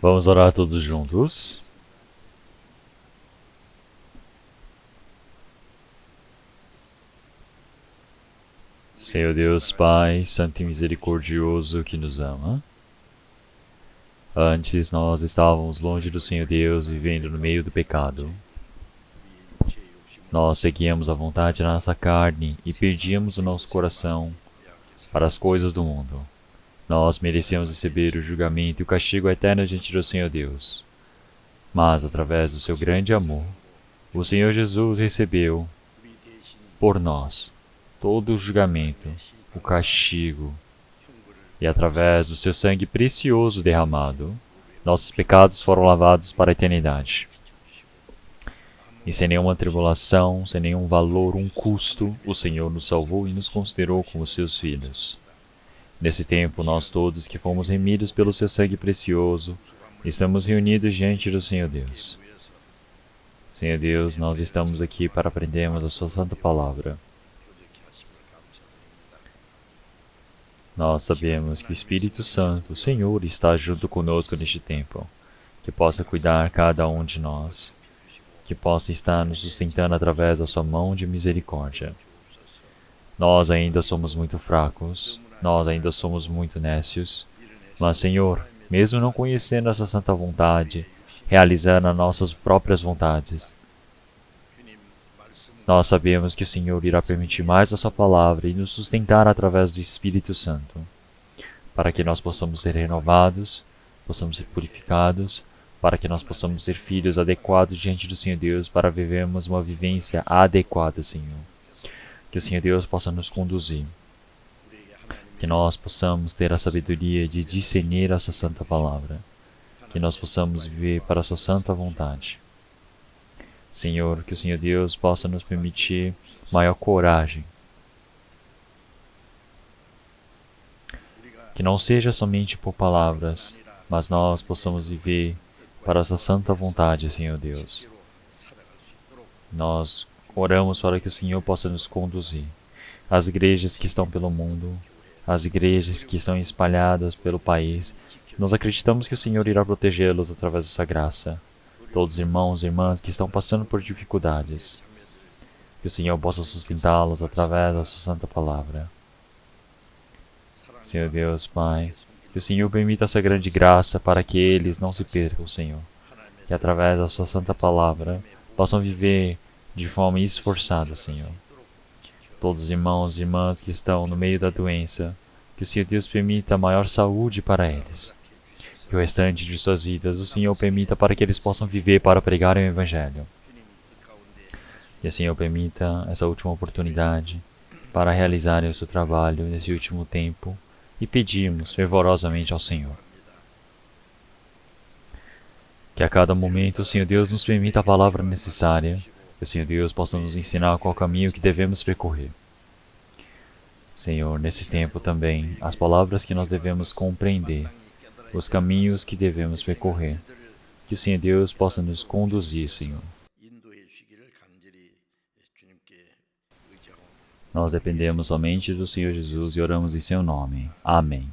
Vamos orar todos juntos. Senhor Deus, Pai, Santo e Misericordioso que nos ama. Antes nós estávamos longe do Senhor Deus, vivendo no meio do pecado. Nós seguíamos a vontade da nossa carne e perdíamos o nosso coração para as coisas do mundo. Nós merecíamos receber o julgamento e o castigo eterno diante do Senhor Deus. Mas, através do seu grande amor, o Senhor Jesus recebeu, por nós, todo o julgamento, o castigo, e através do seu sangue precioso derramado, nossos pecados foram lavados para a eternidade. E sem nenhuma tribulação, sem nenhum valor, um custo, o Senhor nos salvou e nos considerou como seus filhos. Nesse tempo, nós todos que fomos remidos pelo seu sangue precioso, estamos reunidos diante do Senhor Deus. Senhor Deus, nós estamos aqui para aprendermos a sua santa palavra. Nós sabemos que o Espírito Santo, o Senhor, está junto conosco neste tempo, que possa cuidar cada um de nós, que possa estar nos sustentando através da sua mão de misericórdia. Nós ainda somos muito fracos, nós ainda somos muito nécios, mas, Senhor, mesmo não conhecendo essa santa vontade, realizando as nossas próprias vontades, nós sabemos que o Senhor irá permitir mais a sua palavra e nos sustentar através do Espírito Santo, para que nós possamos ser renovados, possamos ser purificados, para que nós possamos ser filhos adequados diante do Senhor Deus, para vivermos uma vivência adequada, Senhor. Que o Senhor Deus possa nos conduzir, que nós possamos ter a sabedoria de discernir essa santa palavra, que nós possamos viver para a sua santa vontade. Senhor, que o Senhor Deus possa nos permitir maior coragem. Que não seja somente por palavras, mas nós possamos viver para essa santa vontade, Senhor Deus. Nós oramos para que o Senhor possa nos conduzir. As igrejas que estão pelo mundo, as igrejas que estão espalhadas pelo país, nós acreditamos que o Senhor irá protegê-los através dessa graça. Todos os irmãos e irmãs que estão passando por dificuldades, que o Senhor possa sustentá-los através da sua santa palavra. Senhor Deus, Pai, que o Senhor permita essa grande graça para que eles não se percam, Senhor. Que através da sua santa palavra possam viver de forma esforçada, Senhor. Todos os irmãos e irmãs que estão no meio da doença, que o Senhor Deus permita maior saúde para eles. Que o restante de suas vidas o Senhor permita para que eles possam viver para pregar o Evangelho. Que o Senhor permita essa última oportunidade para realizarem o seu trabalho nesse último tempo e pedimos fervorosamente ao Senhor. Que a cada momento o Senhor Deus nos permita a palavra necessária, que o Senhor Deus possa nos ensinar qual caminho que devemos percorrer. Senhor, nesse tempo também, as palavras que nós devemos compreender, os caminhos que devemos percorrer, que o Senhor Deus possa nos conduzir, Senhor. Nós dependemos somente do Senhor Jesus e oramos em seu nome. Amém.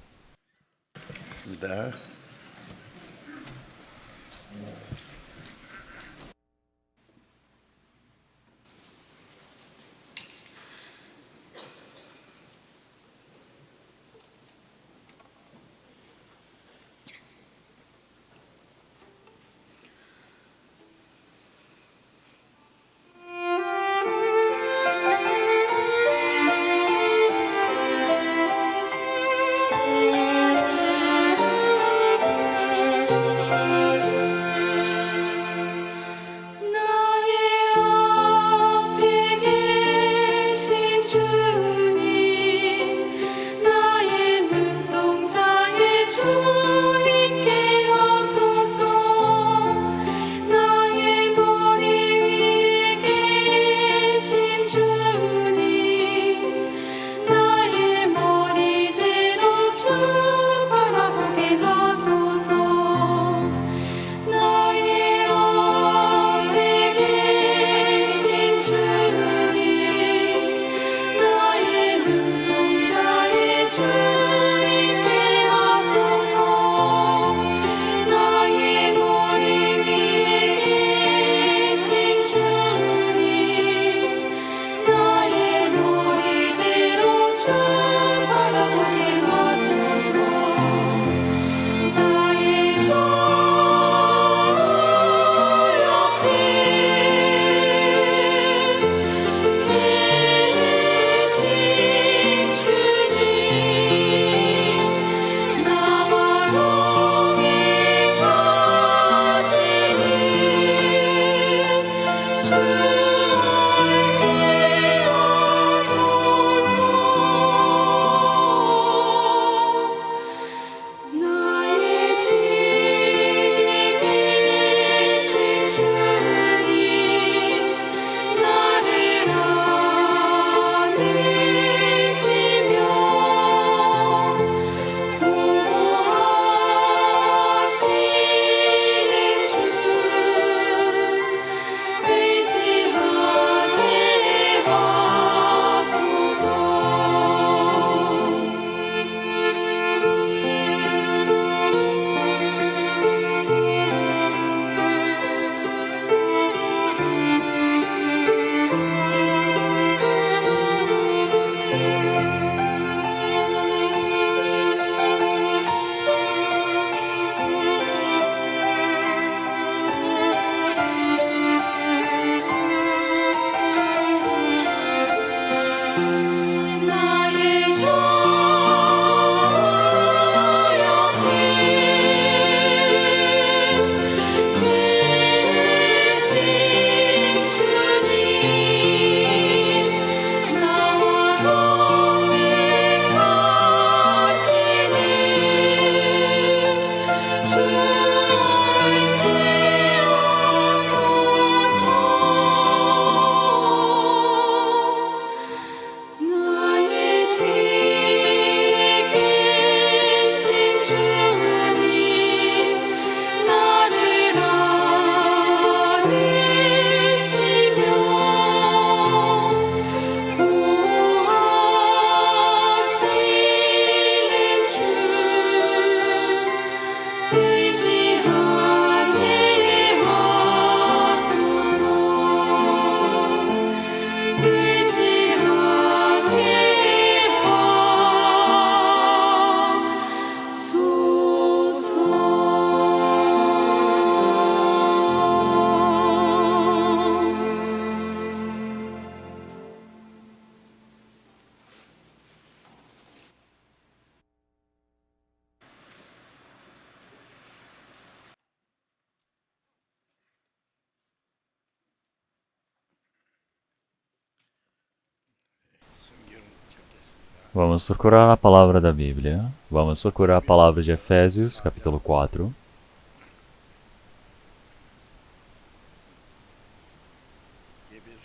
Vamos procurar a palavra da Bíblia. Vamos procurar a palavra de Efésios, capítulo 4.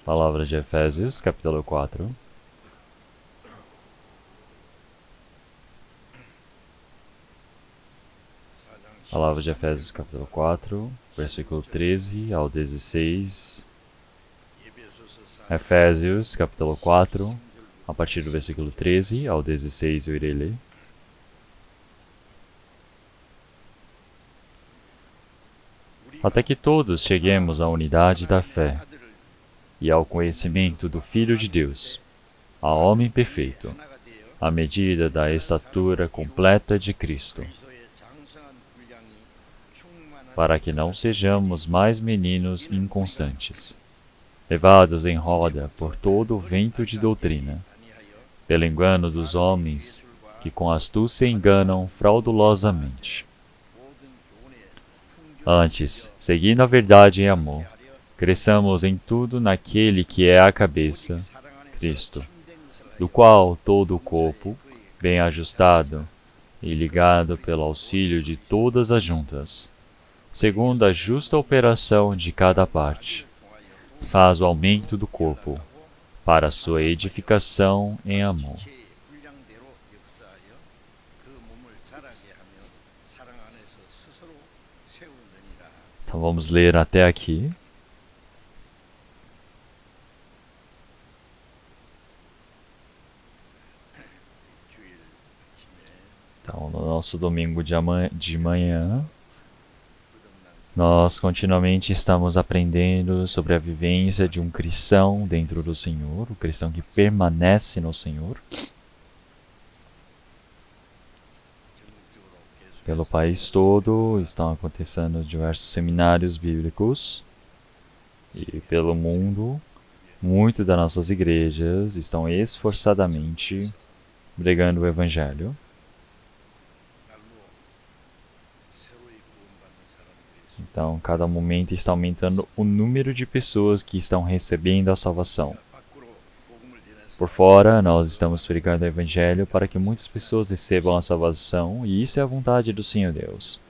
Palavra de Efésios, capítulo 4. Palavra de Efésios, capítulo 4, versículo 13 ao 16. Efésios, capítulo 4, a partir do versículo 13 ao 16 eu irei ler. Até que todos cheguemos à unidade da fé e ao conhecimento do Filho de Deus, ao homem perfeito, à medida da estatura completa de Cristo, para que não sejamos mais meninos inconstantes, levados em roda por todo o vento de doutrina, pelo engano dos homens que com astúcia enganam fraudulosamente. Antes, seguindo a verdade em amor, cresçamos em tudo naquele que é a cabeça, Cristo, do qual todo o corpo, bem ajustado e ligado pelo auxílio de todas as juntas, segundo a justa operação de cada parte, faz o aumento do corpo, para a sua edificação em amor. Então vamos ler até aqui. Então, no nosso domingo de manhã, nós continuamente estamos aprendendo sobre a vivência de um cristão dentro do Senhor, o cristão que permanece no Senhor. Pelo país todo estão acontecendo diversos seminários bíblicos e pelo mundo, muitas das nossas igrejas estão esforçadamente pregando o Evangelho. Então, cada momento está aumentando o número de pessoas que estão recebendo a salvação. Por fora, nós estamos pregando o Evangelho para que muitas pessoas recebam a salvação, e isso é a vontade do Senhor Deus.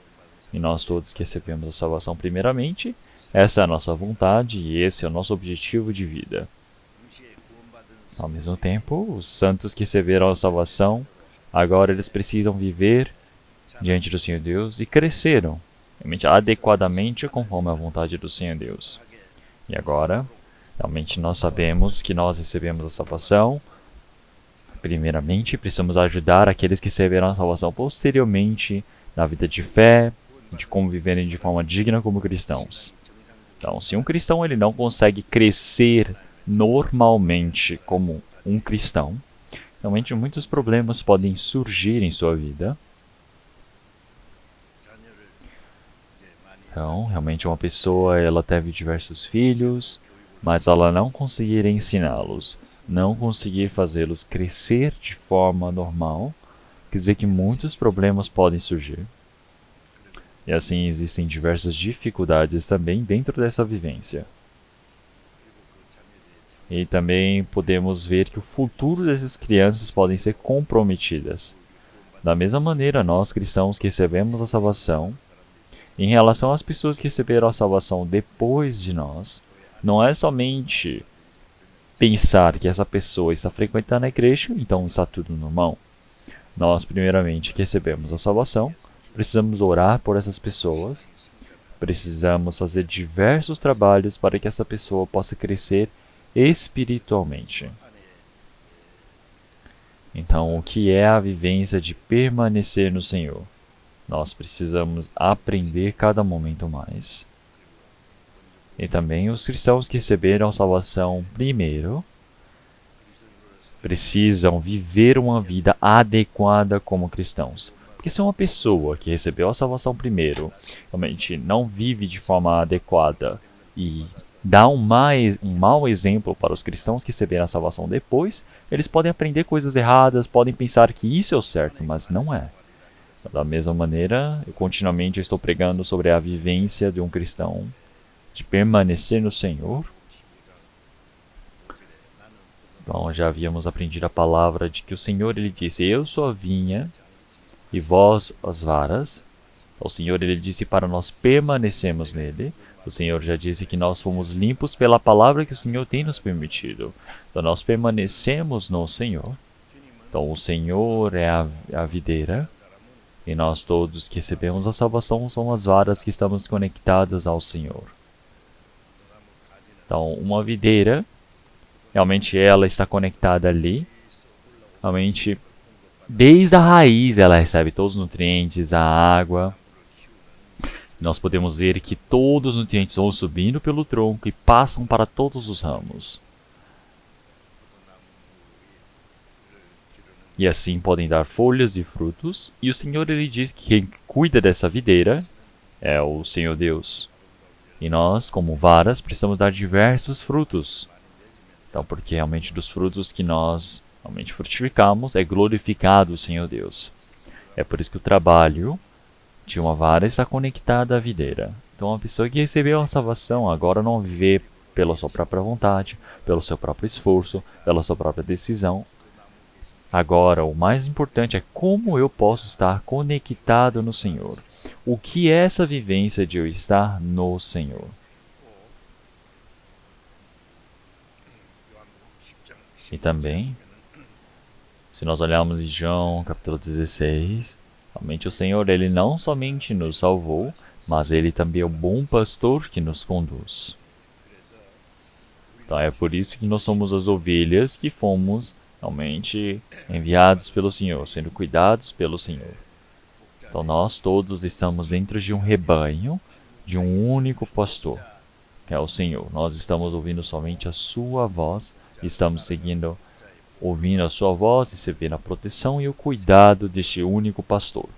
E nós todos que recebemos a salvação primeiramente, essa é a nossa vontade e esse é o nosso objetivo de vida. Ao mesmo tempo, os santos que receberam a salvação, agora eles precisam viver diante do Senhor Deus e cresceram realmente adequadamente conforme a vontade do Senhor Deus. E agora, realmente nós sabemos que nós recebemos a salvação. Primeiramente, precisamos ajudar aqueles que receberam a salvação posteriormente na vida de fé, de como viverem de forma digna como cristãos. Então, se um cristão ele não consegue crescer normalmente como um cristão, realmente muitos problemas podem surgir em sua vida. Então, realmente uma pessoa, ela teve diversos filhos, mas ela não conseguir ensiná-los, não conseguir fazê-los crescer de forma normal, quer dizer que muitos problemas podem surgir. E assim existem diversas dificuldades também dentro dessa vivência. E também podemos ver que o futuro dessas crianças podem ser comprometidas. Da mesma maneira, nós cristãos que recebemos a salvação, em relação às pessoas que receberam a salvação depois de nós, não é somente pensar que essa pessoa está frequentando a igreja, então está tudo normal. Nós, primeiramente, que recebemos a salvação, precisamos orar por essas pessoas, precisamos fazer diversos trabalhos para que essa pessoa possa crescer espiritualmente. Então, o que é a vivência de permanecer no Senhor? Nós precisamos aprender cada momento mais. E também os cristãos que receberam a salvação primeiro precisam viver uma vida adequada como cristãos. Porque se uma pessoa que recebeu a salvação primeiro realmente não vive de forma adequada e dá um mau exemplo para os cristãos que receberam a salvação depois, eles podem aprender coisas erradas, podem pensar que isso é o certo, mas não é. Da mesma maneira, eu continuamente estou pregando sobre a vivência de um cristão, de permanecer no Senhor, Então já havíamos aprendido a palavra de que o Senhor ele disse: Eu sou a vinha e vós as varas. O Senhor ele disse para nós permanecemos nele. O Senhor já disse que nós fomos limpos pela palavra que o Senhor tem nos permitido. Então nós permanecemos no Senhor. Então o Senhor é a videira. E nós todos que recebemos a salvação somos as varas que estamos conectadas ao Senhor. Então uma videira, realmente ela está conectada ali. Realmente, desde a raiz ela recebe todos os nutrientes, a água. Nós podemos ver que todos os nutrientes vão subindo pelo tronco e passam para todos os ramos. E assim podem dar folhas e frutos. E o Senhor ele diz que quem cuida dessa videira é o Senhor Deus. E nós, como varas, precisamos dar diversos frutos. Então, porque realmente dos frutos que nós realmente frutificamos é glorificado o Senhor Deus. É por isso que o trabalho de uma vara está conectada à videira. Então, a pessoa que recebeu a salvação agora não vive pela sua própria vontade, pelo seu próprio esforço, pela sua própria decisão. Agora, o mais importante é como eu posso estar conectado no Senhor. O que é essa vivência de eu estar no Senhor? E também, se nós olharmos em João, capítulo 16, realmente o Senhor, ele não somente nos salvou, mas ele também é o bom pastor que nos conduz. Então é por isso que nós somos as ovelhas que fomos realmente enviados pelo Senhor, sendo cuidados pelo Senhor. Então nós todos estamos dentro de um rebanho, de um único pastor, que é o Senhor. Nós estamos ouvindo somente a sua voz, estamos seguindo, ouvindo a sua voz, recebendo a proteção e o cuidado deste único pastor.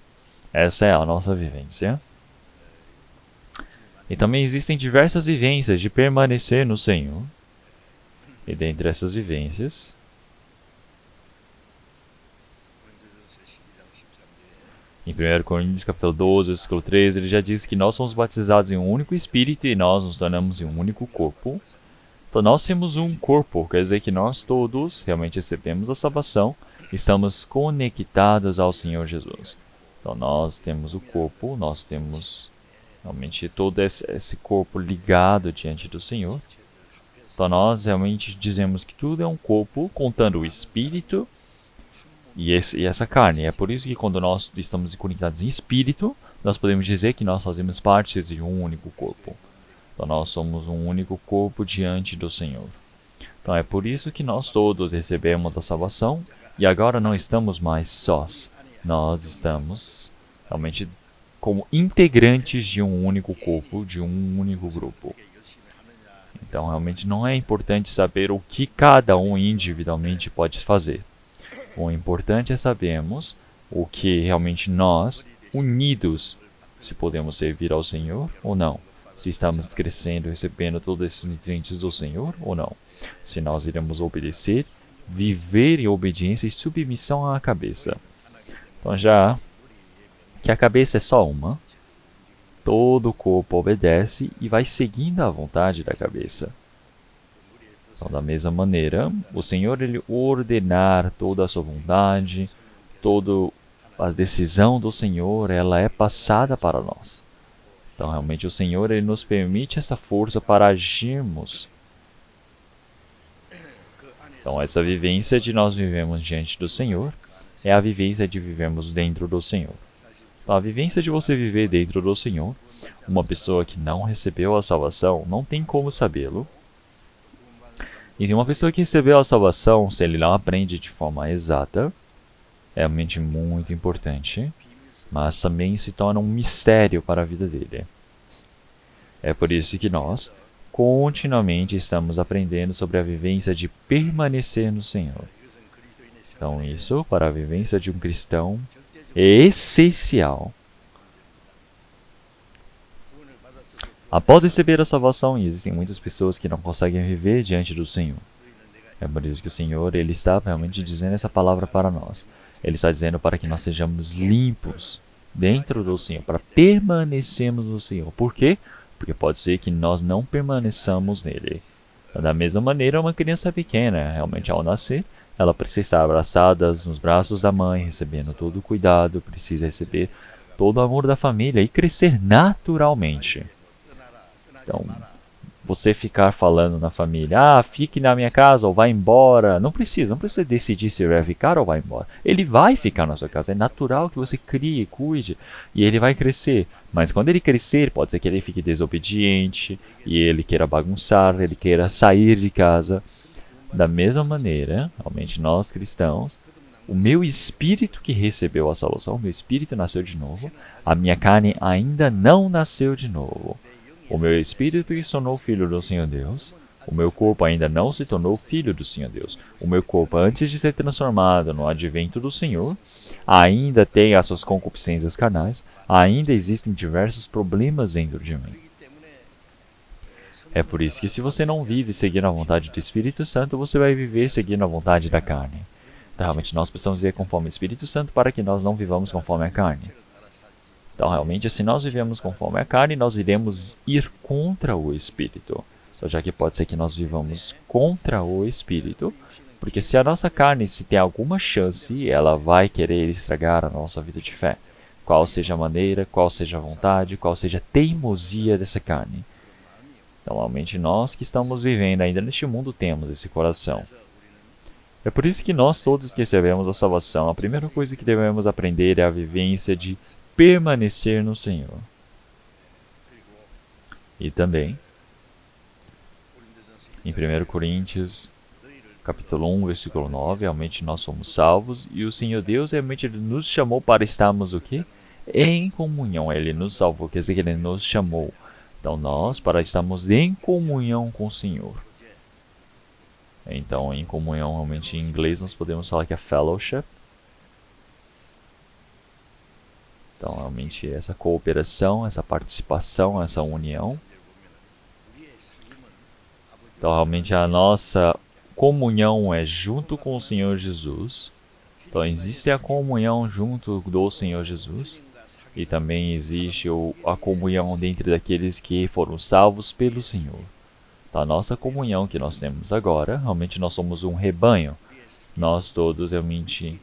Essa é a nossa vivência. E também existem diversas vivências de permanecer no Senhor. E dentre essas vivências, em 1 Coríntios capítulo 12, versículo 13, ele já diz que nós somos batizados em um único Espírito e nós nos tornamos em um único corpo. Então nós temos um corpo, quer dizer que nós todos realmente recebemos a salvação, estamos conectados ao Senhor Jesus. Então nós temos o corpo, nós temos realmente todo esse corpo ligado diante do Senhor. Então nós realmente dizemos que tudo é um corpo, contando o Espírito e essa carne. É por isso que quando nós estamos conectados em Espírito, nós podemos dizer que nós fazemos parte de um único corpo. Então nós somos um único corpo diante do Senhor. Então é por isso que nós todos recebemos a salvação e agora não estamos mais sós. Nós estamos realmente como integrantes de um único corpo, de um único grupo. Então realmente não é importante saber o que cada um individualmente pode fazer. O importante é sabermos o que realmente nós, unidos, se podemos servir ao Senhor ou não. Se estamos crescendo, recebendo todos esses nutrientes do Senhor ou não. Se nós iremos obedecer, viver em obediência e submissão à cabeça. Então já que a cabeça é só uma, todo o corpo obedece e vai seguindo a vontade da cabeça. Então da mesma maneira, o Senhor ele ordenar toda a sua vontade, toda a decisão do Senhor, ela é passada para nós. Então, realmente, o Senhor ele nos permite essa força para agirmos. Então, essa vivência de nós vivemos diante do Senhor é a vivência de vivermos dentro do Senhor. Então, a vivência de você viver dentro do Senhor, uma pessoa que não recebeu a salvação não tem como sabê-lo. E uma pessoa que recebeu a salvação, se ele não aprende de forma exata, é realmente muito importante. Mas também se torna um mistério para a vida dele. É por isso que nós continuamente estamos aprendendo sobre a vivência de permanecer no Senhor. Então isso, para a vivência de um cristão, é essencial. Após receber a salvação, existem muitas pessoas que não conseguem viver diante do Senhor. É por isso que o Senhor ele está realmente dizendo essa palavra para nós. Ele está dizendo para que nós sejamos limpos dentro do Senhor, para permanecermos no Senhor. Por quê? Porque pode ser que nós não permaneçamos nele. Da mesma maneira, uma criança pequena, realmente ao nascer, ela precisa estar abraçada nos braços da mãe, recebendo todo o cuidado, precisa receber todo o amor da família e crescer naturalmente. Então, você ficar falando na família, fique na minha casa ou vai embora, não precisa decidir se ele vai ficar ou vai embora. Ele vai ficar na sua casa, é natural que você crie, cuide e ele vai crescer. Mas quando ele crescer, pode ser que ele fique desobediente e ele queira bagunçar, ele queira sair de casa. Da mesma maneira, realmente nós cristãos, o meu espírito que recebeu a salvação, o meu espírito nasceu de novo, a minha carne ainda não nasceu de novo. O meu espírito que se tornou filho do Senhor Deus, o meu corpo ainda não se tornou filho do Senhor Deus. O meu corpo, antes de ser transformado no advento do Senhor, ainda tem as suas concupiscências carnais, ainda existem diversos problemas dentro de mim. É por isso que se você não vive seguindo a vontade do Espírito Santo, você vai viver seguindo a vontade da carne. Então, realmente, nós precisamos viver conforme o Espírito Santo para que nós não vivamos conforme a carne. Então, realmente, se nós vivemos conforme a carne, nós iremos ir contra o Espírito. Só já que pode ser que nós vivamos contra o Espírito, porque se a nossa carne se tem alguma chance, ela vai querer estragar a nossa vida de fé. Qual seja a maneira, qual seja a vontade, qual seja a teimosia dessa carne. Então, realmente, nós que estamos vivendo ainda neste mundo temos esse coração. É por isso que nós todos que recebemos a salvação, a primeira coisa que devemos aprender é a vivência de permanecer no Senhor. E também, em 1 Coríntios, capítulo 1, versículo 9, realmente nós somos salvos e o Senhor Deus realmente nos chamou para estarmos o quê? Em comunhão. Ele nos salvou, quer dizer que Ele nos chamou. Então nós, para estarmos em comunhão com o Senhor. Então, em comunhão, realmente em inglês nós podemos falar que é fellowship. Então, realmente, essa cooperação, essa participação, essa união. Então, realmente, a nossa comunhão é junto com o Senhor Jesus. Então, existe a comunhão junto do Senhor Jesus. E também existe a comunhão dentre daqueles que foram salvos pelo Senhor. Então, a nossa comunhão que nós temos agora, realmente nós somos um rebanho. Nós todos, realmente,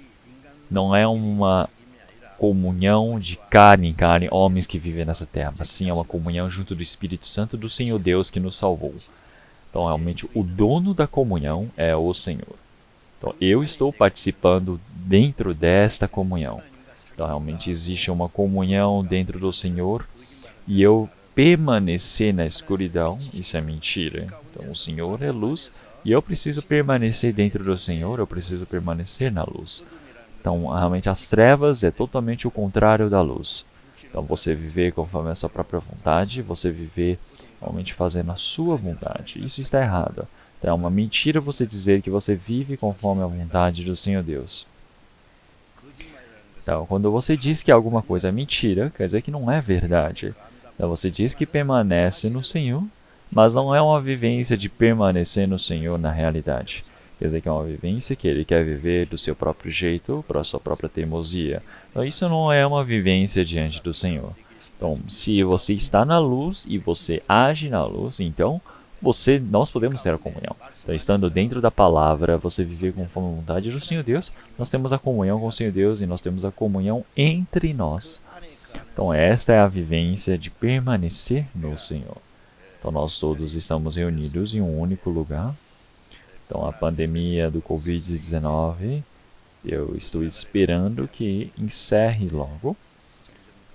não é uma comunhão de carne em carne, homens que vivem nessa terra, mas sim é uma comunhão junto do Espírito Santo do Senhor Deus que nos salvou. Então, realmente, o dono da comunhão é o Senhor. Então, eu estou participando dentro desta comunhão. Então, realmente, existe uma comunhão dentro do Senhor e eu permanecer na escuridão, isso é mentira. Então, o Senhor é luz e eu preciso permanecer dentro do Senhor, eu preciso permanecer na luz. Então, realmente, as trevas é totalmente o contrário da luz. Então, você viver conforme a sua própria vontade, você viver realmente fazendo a sua vontade. Isso está errado. Então, é uma mentira você dizer que você vive conforme a vontade do Senhor Deus. Então, quando você diz que alguma coisa é mentira, quer dizer que não é verdade. Então, você diz que permanece no Senhor, mas não é uma vivência de permanecer no Senhor na realidade. Quer dizer que é uma vivência que ele quer viver do seu próprio jeito, para a sua própria teimosia. Então, isso não é uma vivência diante do Senhor. Então, se você está na luz e você age na luz, então nós podemos ter a comunhão. Então, estando dentro da palavra, você viver conforme a vontade do Senhor Deus, nós temos a comunhão com o Senhor Deus e nós temos a comunhão entre nós. Então, esta é a vivência de permanecer no Senhor. Então, nós todos estamos reunidos em um único lugar. Então, a pandemia do Covid-19, eu estou esperando que encerre logo.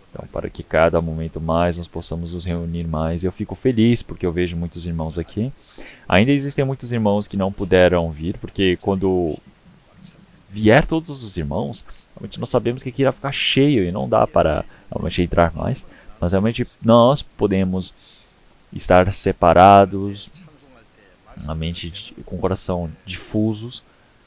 Então, para que cada momento mais nós possamos nos reunir mais. Eu fico feliz porque eu vejo muitos irmãos aqui. Ainda existem muitos irmãos que não puderam vir, porque quando vier todos os irmãos, realmente nós sabemos que aqui irá ficar cheio e não dá para realmente entrar mais. Mas realmente nós podemos estar separados, a mente com o coração difusos.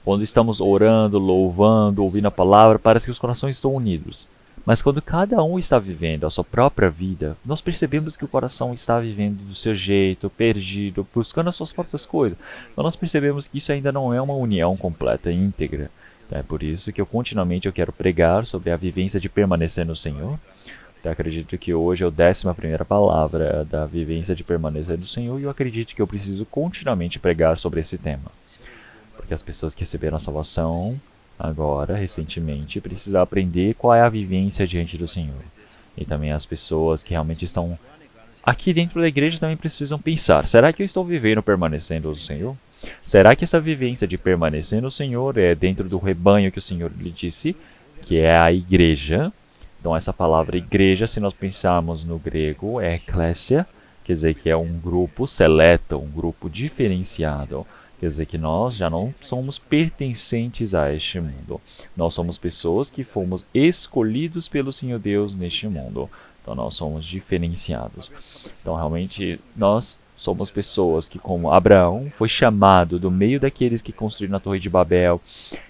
Quando estamos orando, louvando, ouvindo a palavra, parece que os corações estão unidos. Mas quando cada um está vivendo a sua própria vida, nós percebemos que o coração está vivendo do seu jeito, perdido, buscando as suas próprias coisas. Então nós percebemos que isso ainda não é uma união completa e íntegra. É por isso que eu continuamente quero pregar sobre a vivência de permanecer no Senhor, Então, acredito que hoje é a 11ª palavra da vivência de permanecer no Senhor, e eu acredito que eu preciso continuamente pregar sobre esse tema. Porque as pessoas que receberam a salvação agora, recentemente, precisam aprender qual é a vivência diante do Senhor. E também as pessoas que realmente estão aqui dentro da igreja também precisam pensar: será que eu estou vivendo permanecendo no Senhor? Será que essa vivência de permanecer no Senhor é dentro do rebanho que o Senhor lhe disse, que é a igreja? Então, essa palavra igreja, se nós pensarmos no grego, é ekklesia, quer dizer que é um grupo seleto, um grupo diferenciado. Quer dizer que nós já não somos pertencentes a este mundo. Nós somos pessoas que fomos escolhidos pelo Senhor Deus neste mundo. Então, nós somos diferenciados. Então, realmente, nós somos pessoas que, como Abraão, foi chamado do meio daqueles que construíram a Torre de Babel.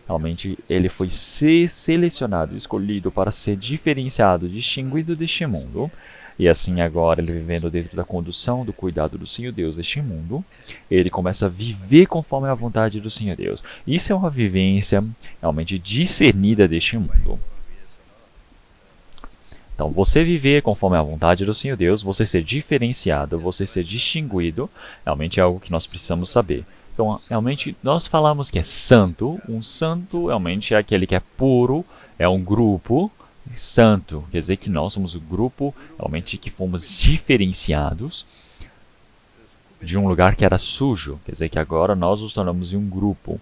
Realmente, ele foi selecionado, escolhido para ser diferenciado, distinguido deste mundo. E assim, agora, ele vivendo dentro da condução, do cuidado do Senhor Deus deste mundo, ele começa a viver conforme a vontade do Senhor Deus. Isso é uma vivência realmente discernida deste mundo. Então, você viver conforme a vontade do Senhor Deus, você ser diferenciado, você ser distinguido, realmente é algo que nós precisamos saber. Então, realmente, nós falamos que é santo. Um santo realmente é aquele que é puro, é um grupo santo. Quer dizer que nós somos o grupo realmente que fomos diferenciados de um lugar que era sujo. Quer dizer que agora nós nos tornamos em um grupo.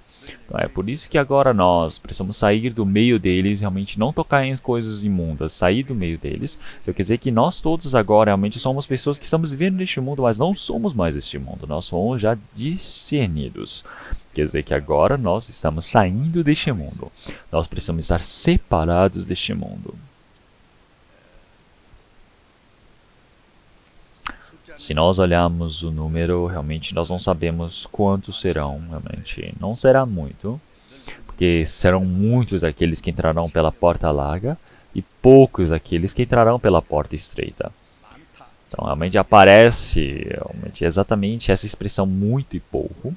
Então, é por isso que agora nós precisamos sair do meio deles, realmente não tocar em coisas imundas, sair do meio deles. Isso quer dizer que nós todos agora realmente somos pessoas que estamos vivendo neste mundo, mas não somos mais este mundo, nós somos já discernidos. Quer dizer que agora nós estamos saindo deste mundo, nós precisamos estar separados deste mundo. Se nós olharmos o número, realmente nós não sabemos quantos serão, realmente não será muito, porque serão muitos aqueles que entrarão pela porta larga e poucos aqueles que entrarão pela porta estreita. Então realmente aparece realmente exatamente essa expressão muito e pouco.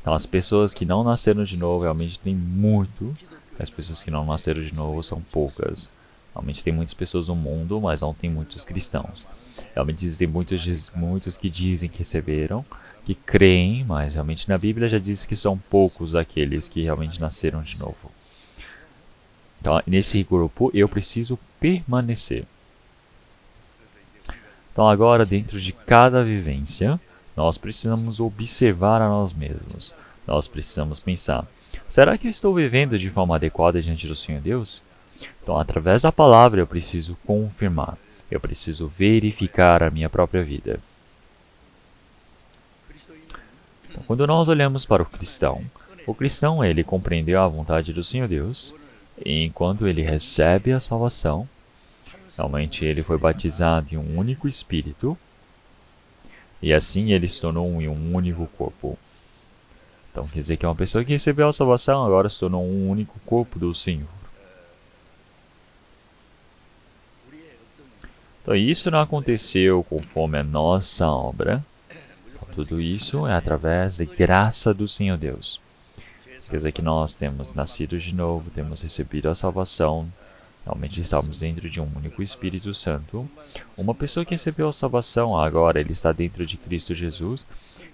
Então as pessoas que não nasceram de novo realmente tem muito, as pessoas que não nasceram de novo são poucas. Realmente tem muitas pessoas no mundo, mas não tem muitos cristãos. Realmente existem muitos que dizem que receberam, que creem, mas realmente na Bíblia já diz que são poucos aqueles que realmente nasceram de novo. Então, nesse grupo, eu preciso permanecer. Então, agora, dentro de cada vivência, nós precisamos observar a nós mesmos. Nós precisamos pensar: será que eu estou vivendo de forma adequada diante do Senhor Deus? Então, através da palavra, eu preciso confirmar. Eu preciso verificar a minha própria vida. Então, quando nós olhamos para o cristão, ele compreendeu a vontade do Senhor Deus, e enquanto ele recebe a salvação, realmente ele foi batizado em um único Espírito, e assim ele se tornou em um único corpo. Então, quer dizer que uma pessoa que recebeu a salvação agora se tornou um único corpo do Senhor. Então, isso não aconteceu conforme a nossa obra. Então, tudo isso é através da graça do Senhor Deus. Quer dizer que nós temos nascido de novo, temos recebido a salvação, realmente estamos dentro de um único Espírito Santo. Uma pessoa que recebeu a salvação, agora ele está dentro de Cristo Jesus,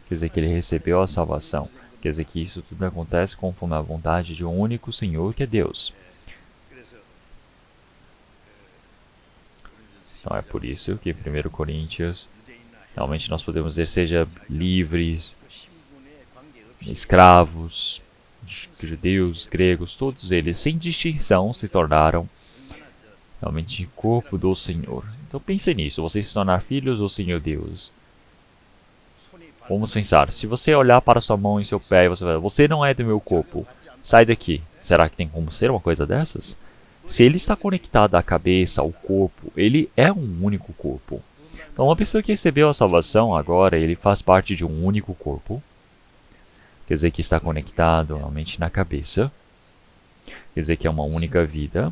quer dizer que ele recebeu a salvação. Quer dizer que isso tudo acontece conforme a vontade de um único Senhor, que é Deus. Então é por isso que em 1 Coríntios, realmente nós podemos dizer, seja livres, escravos, judeus, gregos, todos eles, sem distinção, se tornaram realmente corpo do Senhor. Então pense nisso, você se tornar filhos do Senhor Deus. Vamos pensar, se você olhar para sua mão e seu pé e você vai, você não é do meu corpo, sai daqui. Será que tem como ser uma coisa dessas? Se ele está conectado à cabeça, ao corpo, ele é um único corpo. Então, uma pessoa que recebeu a salvação agora, ele faz parte de um único corpo. Quer dizer que está conectado realmente na cabeça. Quer dizer que é uma única vida.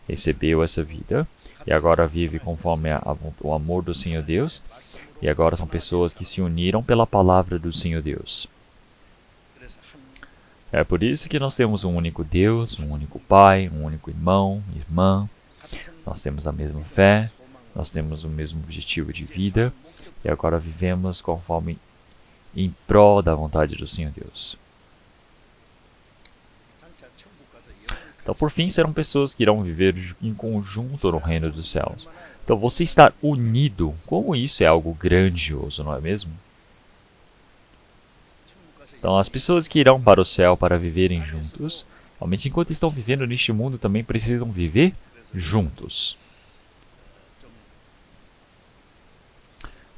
Recebeu essa vida. E agora vive conforme o amor do Senhor Deus. E agora são pessoas que se uniram pela palavra do Senhor Deus. É por isso que nós temos um único Deus, um único Pai, um único irmão, irmã. Nós temos a mesma fé, nós temos o mesmo objetivo de vida e agora vivemos conforme em prol da vontade do Senhor Deus. Então, por fim, serão pessoas que irão viver em conjunto no reino dos céus. Então, você estar unido, como isso é algo grandioso, não é mesmo? Então, as pessoas que irão para o céu para viverem juntos, realmente, enquanto estão vivendo neste mundo, também precisam viver juntos.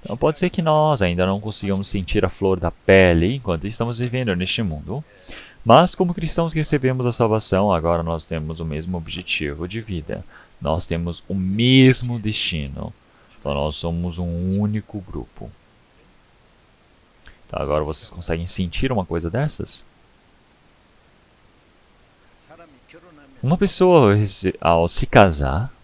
Então, pode ser que nós ainda não consigamos sentir a flor da pele enquanto estamos vivendo neste mundo. Mas, como cristãos que recebemos a salvação, agora nós temos o mesmo objetivo de vida. Nós temos o mesmo destino. Então, nós somos um único grupo. Então, agora vocês conseguem sentir uma coisa dessas? Uma pessoa, ao se casar...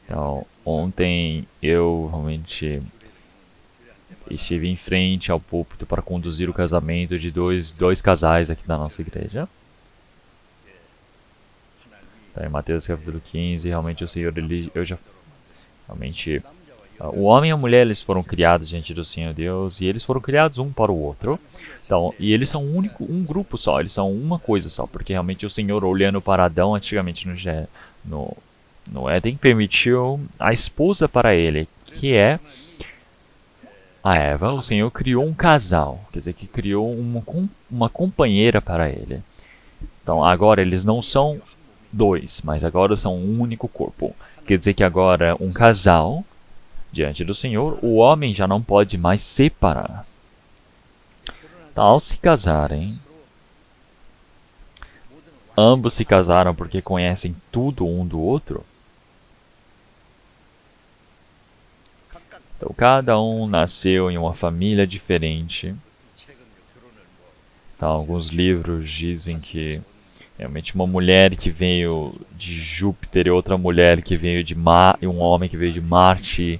Então, ontem eu realmente... estive em frente ao púlpito para conduzir o casamento de dois casais aqui da nossa igreja. Então, em Mateus capítulo 15, realmente o Senhor, o homem e a mulher, eles foram criados diante do Senhor Deus, e eles foram criados um para o outro. Então, e eles são um grupo só, eles são uma coisa só, porque realmente o Senhor, olhando para Adão antigamente no Éden, permitiu a esposa para ele, que é a Eva. O Senhor criou um casal, quer dizer, que criou uma companheira para ele. Então, agora eles não são dois, mas agora são um único corpo. Quer dizer que agora um casal, diante do Senhor, o homem já não pode mais separar. Então, ao se casarem, ambos se casaram porque conhecem tudo um do outro. Então, cada um nasceu em uma família diferente. Então, alguns livros dizem que realmente uma mulher que veio de Júpiter e outra mulher que veio de Marte, e um homem que veio de Marte,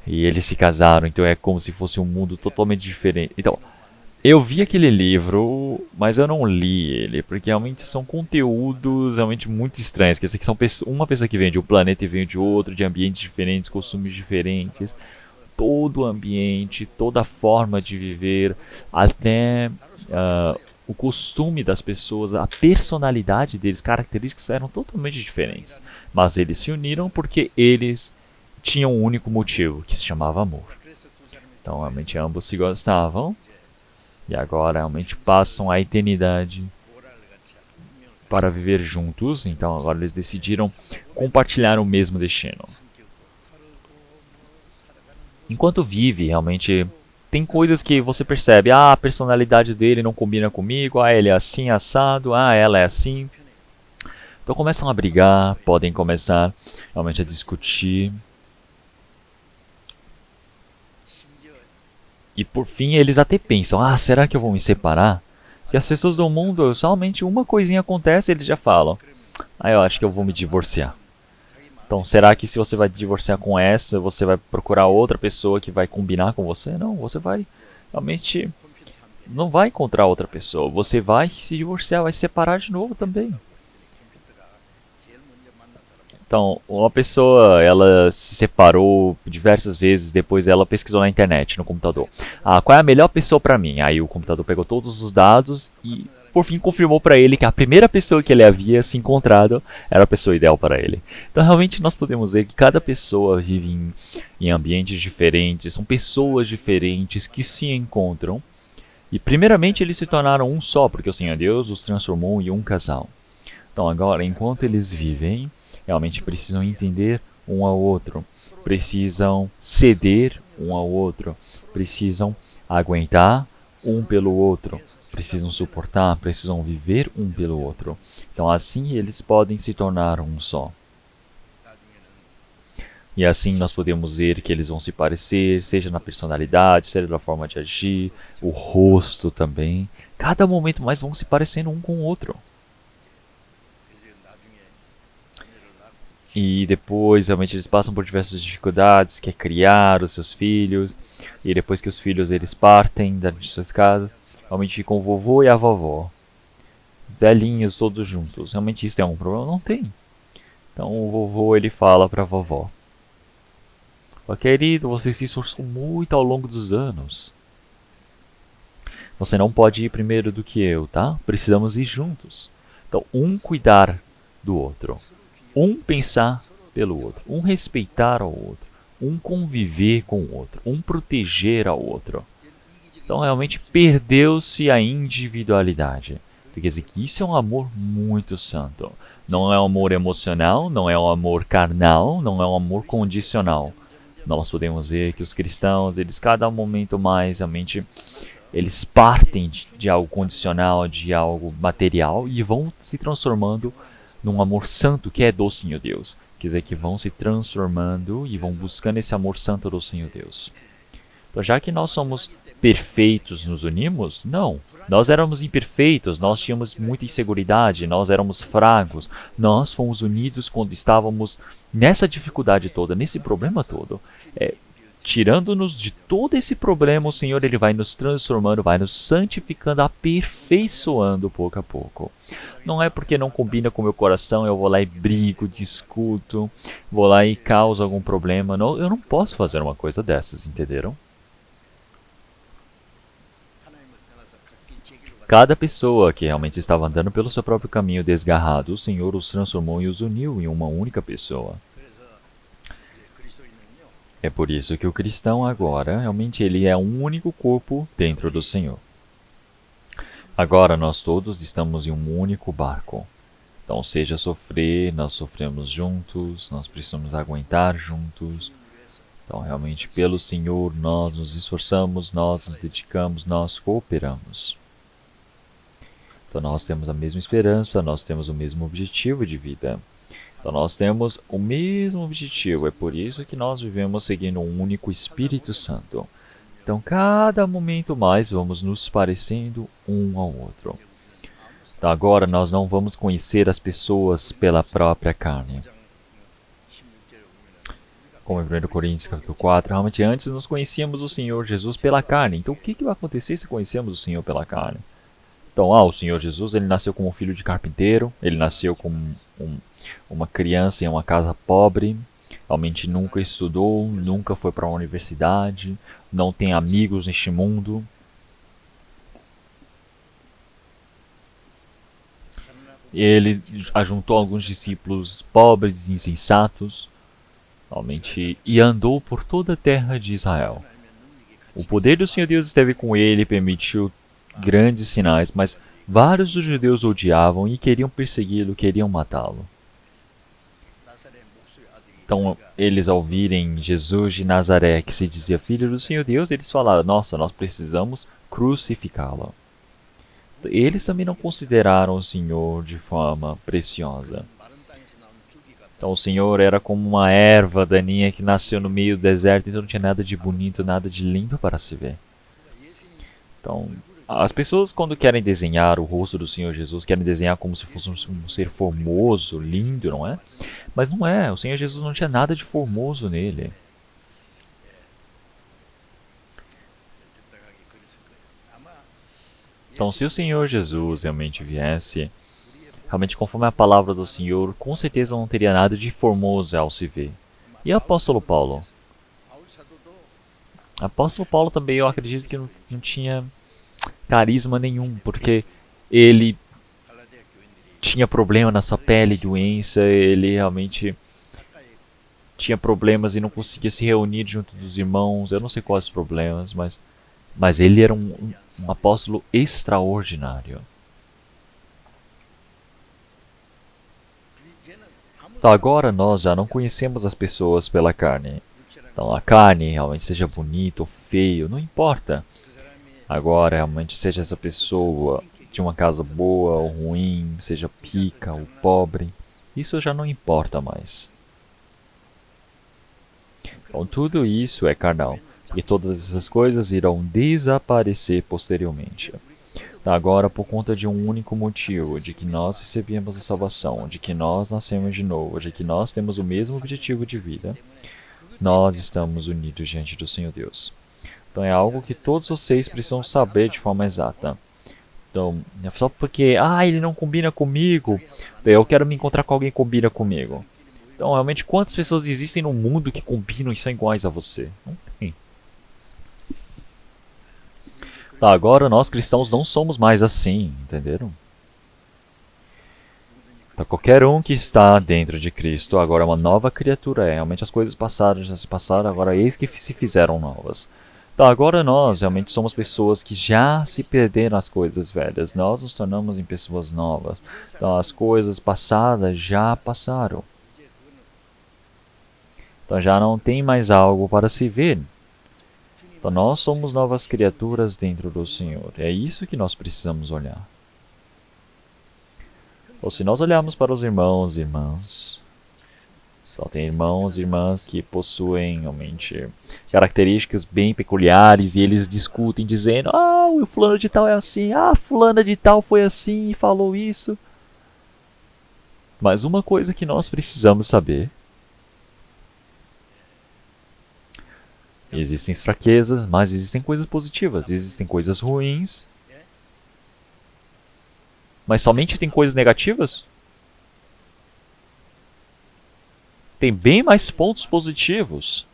e eles se casaram. Então, é como se fosse um mundo totalmente diferente. Então, eu vi aquele livro, mas eu não li ele, porque realmente são conteúdos realmente muito estranhos. Quer dizer, que são uma pessoa que vem de um planeta e vem de outro, de ambientes diferentes, costumes diferentes. Todo o ambiente, toda a forma de viver, até o costume das pessoas, a personalidade deles, características eram totalmente diferentes. Mas eles se uniram porque eles tinham um único motivo, que se chamava amor. Então, realmente, ambos se gostavam e agora realmente passam a eternidade para viver juntos. Então, agora eles decidiram compartilhar o mesmo destino. Enquanto vive, realmente, tem coisas que você percebe. Ah, a personalidade dele não combina comigo. Ah, ele é assim, assado. Ah, ela é assim. Então começam a brigar, podem começar realmente a discutir. E por fim, eles até pensam, ah, será que eu vou me separar? Porque as pessoas do mundo, somente uma coisinha acontece e eles já falam, ah, eu acho que eu vou me divorciar. Então, será que se você vai divorciar com essa, você vai procurar outra pessoa que vai combinar com você? Não, você vai realmente não vai encontrar outra pessoa. Você vai se divorciar, vai se separar de novo também. Então, uma pessoa, ela se separou diversas vezes, depois ela pesquisou na internet, no computador. Ah, qual é a melhor pessoa pra mim? Aí o computador pegou todos os dados e, por fim, confirmou pra ele que a primeira pessoa que ele havia se encontrado era a pessoa ideal para ele. Então, realmente, nós podemos ver que cada pessoa vive em ambientes diferentes, são pessoas diferentes que se encontram. E, primeiramente, eles se tornaram um só, porque o Senhor Deus os transformou em um casal. Então, agora, enquanto eles vivem, realmente precisam entender um ao outro, precisam ceder um ao outro, precisam aguentar um pelo outro, precisam suportar, precisam viver um pelo outro. Então assim eles podem se tornar um só. E assim nós podemos ver que eles vão se parecer, seja na personalidade, seja na forma de agir, o rosto também. Cada momento mais vão se parecendo um com o outro. E depois, realmente, eles passam por diversas dificuldades, que é criar os seus filhos. E depois que os filhos eles partem das suas casas, realmente ficam o vovô e a vovó. velhinhos todos juntos. Realmente isso é um problema? Não tem. Então o vovô ele fala para a vovó: "Ó, querido, você se esforçou muito ao longo dos anos. Você não pode ir primeiro do que eu, tá? Precisamos ir juntos. Então, um cuidar do outro, um pensar pelo outro, um respeitar ao outro, um conviver com o outro, um proteger ao outro." Então, realmente perdeu-se a individualidade. Quer dizer que isso é um amor muito santo. Não é um amor emocional, não é um amor carnal, não é um amor condicional. Nós podemos ver que os cristãos, eles cada momento mais realmente eles partem de algo condicional, de algo material e vão se transformando num amor santo que é do Senhor Deus. Quer dizer que vão se transformando e vão buscando esse amor santo do Senhor Deus. Então, já que nós somos perfeitos, nos unimos? Não. Nós éramos imperfeitos, nós tínhamos muita inseguridade, nós éramos fracos. Nós fomos unidos quando estávamos nessa dificuldade toda, nesse problema todo. Tirando-nos de todo esse problema, o Senhor ele vai nos transformando, vai nos santificando, aperfeiçoando pouco a pouco. Não é porque não combina com o meu coração, eu vou lá e brigo, discuto, vou lá e causo algum problema. Não, eu não posso fazer uma coisa dessas, entenderam? Cada pessoa que realmente estava andando pelo seu próprio caminho desgarrado, o Senhor os transformou e os uniu em uma única pessoa. É por isso que o cristão agora, realmente, ele é um único corpo dentro do Senhor. Agora nós todos estamos em um único barco. Então, seja sofrer, nós sofremos juntos, nós precisamos aguentar juntos. Então, realmente, pelo Senhor, nós nos esforçamos, nós nos dedicamos, nós cooperamos. Então, nós temos a mesma esperança, nós temos o mesmo objetivo de vida. Então, nós temos o mesmo objetivo, é por isso que nós vivemos seguindo um único Espírito Santo. Então, cada momento mais vamos nos parecendo um ao outro. Então, agora nós não vamos conhecer as pessoas pela própria carne. Como em 1 Coríntios capítulo 4, realmente antes nós conhecíamos o Senhor Jesus pela carne. Então, o que vai acontecer se conhecemos o Senhor pela carne? Então, o Senhor Jesus, ele nasceu como filho de carpinteiro, ele nasceu como uma criança em uma casa pobre, realmente nunca estudou, nunca foi para a universidade, não tem amigos neste mundo. Ele ajuntou alguns discípulos pobres, insensatos, realmente, e andou por toda a terra de Israel. O poder do Senhor Deus esteve com ele e permitiu grandes sinais, mas vários dos judeus o odiavam e queriam persegui-lo, queriam matá-lo. Então, eles ao virem Jesus de Nazaré, que se dizia filho do Senhor Deus, eles falaram: nossa, nós precisamos crucificá-lo. Eles também não consideraram o Senhor de forma preciosa. Então, o Senhor era como uma erva daninha que nasceu no meio do deserto, então não tinha nada de bonito, nada de lindo para se ver. Então, as pessoas, quando querem desenhar o rosto do Senhor Jesus, querem desenhar como se fosse um ser formoso, lindo, não é? Mas não é, o Senhor Jesus não tinha nada de formoso nele. Então, se o Senhor Jesus realmente viesse, realmente conforme a palavra do Senhor, com certeza não teria nada de formoso ao se ver. E o apóstolo Paulo? O apóstolo Paulo também, eu acredito que não tinha carisma nenhum, porque ele tinha problema na sua pele, doença, ele realmente tinha problemas e não conseguia se reunir junto dos irmãos. Eu não sei quais os problemas, mas ele era um apóstolo extraordinário. Então agora nós já não conhecemos as pessoas pela carne. Então a carne realmente seja bonita ou feio, não importa. Agora realmente seja essa pessoa de uma casa boa ou ruim, seja rica ou pobre, isso já não importa mais. Então tudo isso é carnal, e todas essas coisas irão desaparecer posteriormente. Então, agora, por conta de um único motivo, de que nós recebemos a salvação, de que nós nascemos de novo, de que nós temos o mesmo objetivo de vida, nós estamos unidos diante do Senhor Deus. Então é algo que todos vocês precisam saber de forma exata. Então, só porque, ele não combina comigo, daí eu quero me encontrar com alguém que combina comigo. Então, realmente, quantas pessoas existem no mundo que combinam e são iguais a você? Não tem. Tá, agora nós cristãos não somos mais assim, entenderam? Tá, qualquer um que está dentro de Cristo agora é uma nova criatura. Realmente as coisas passaram, já se passaram, agora eis que se fizeram novas. Tá, agora nós realmente somos pessoas que já se perderam as coisas velhas. Nós nos tornamos em pessoas novas. Então as coisas passadas já passaram. Então já não tem mais algo para se ver. Então nós somos novas criaturas dentro do Senhor. É isso que nós precisamos olhar. Ou se nós olharmos para os irmãos e irmãs, só tem irmãos e irmãs que possuem realmente características bem peculiares e eles discutem dizendo: o fulano de tal é assim, fulana de tal foi assim e falou isso. Mas uma coisa que nós precisamos saber: existem fraquezas, mas existem coisas positivas, existem coisas ruins. Mas somente tem coisas negativas? Tem bem mais pontos positivos.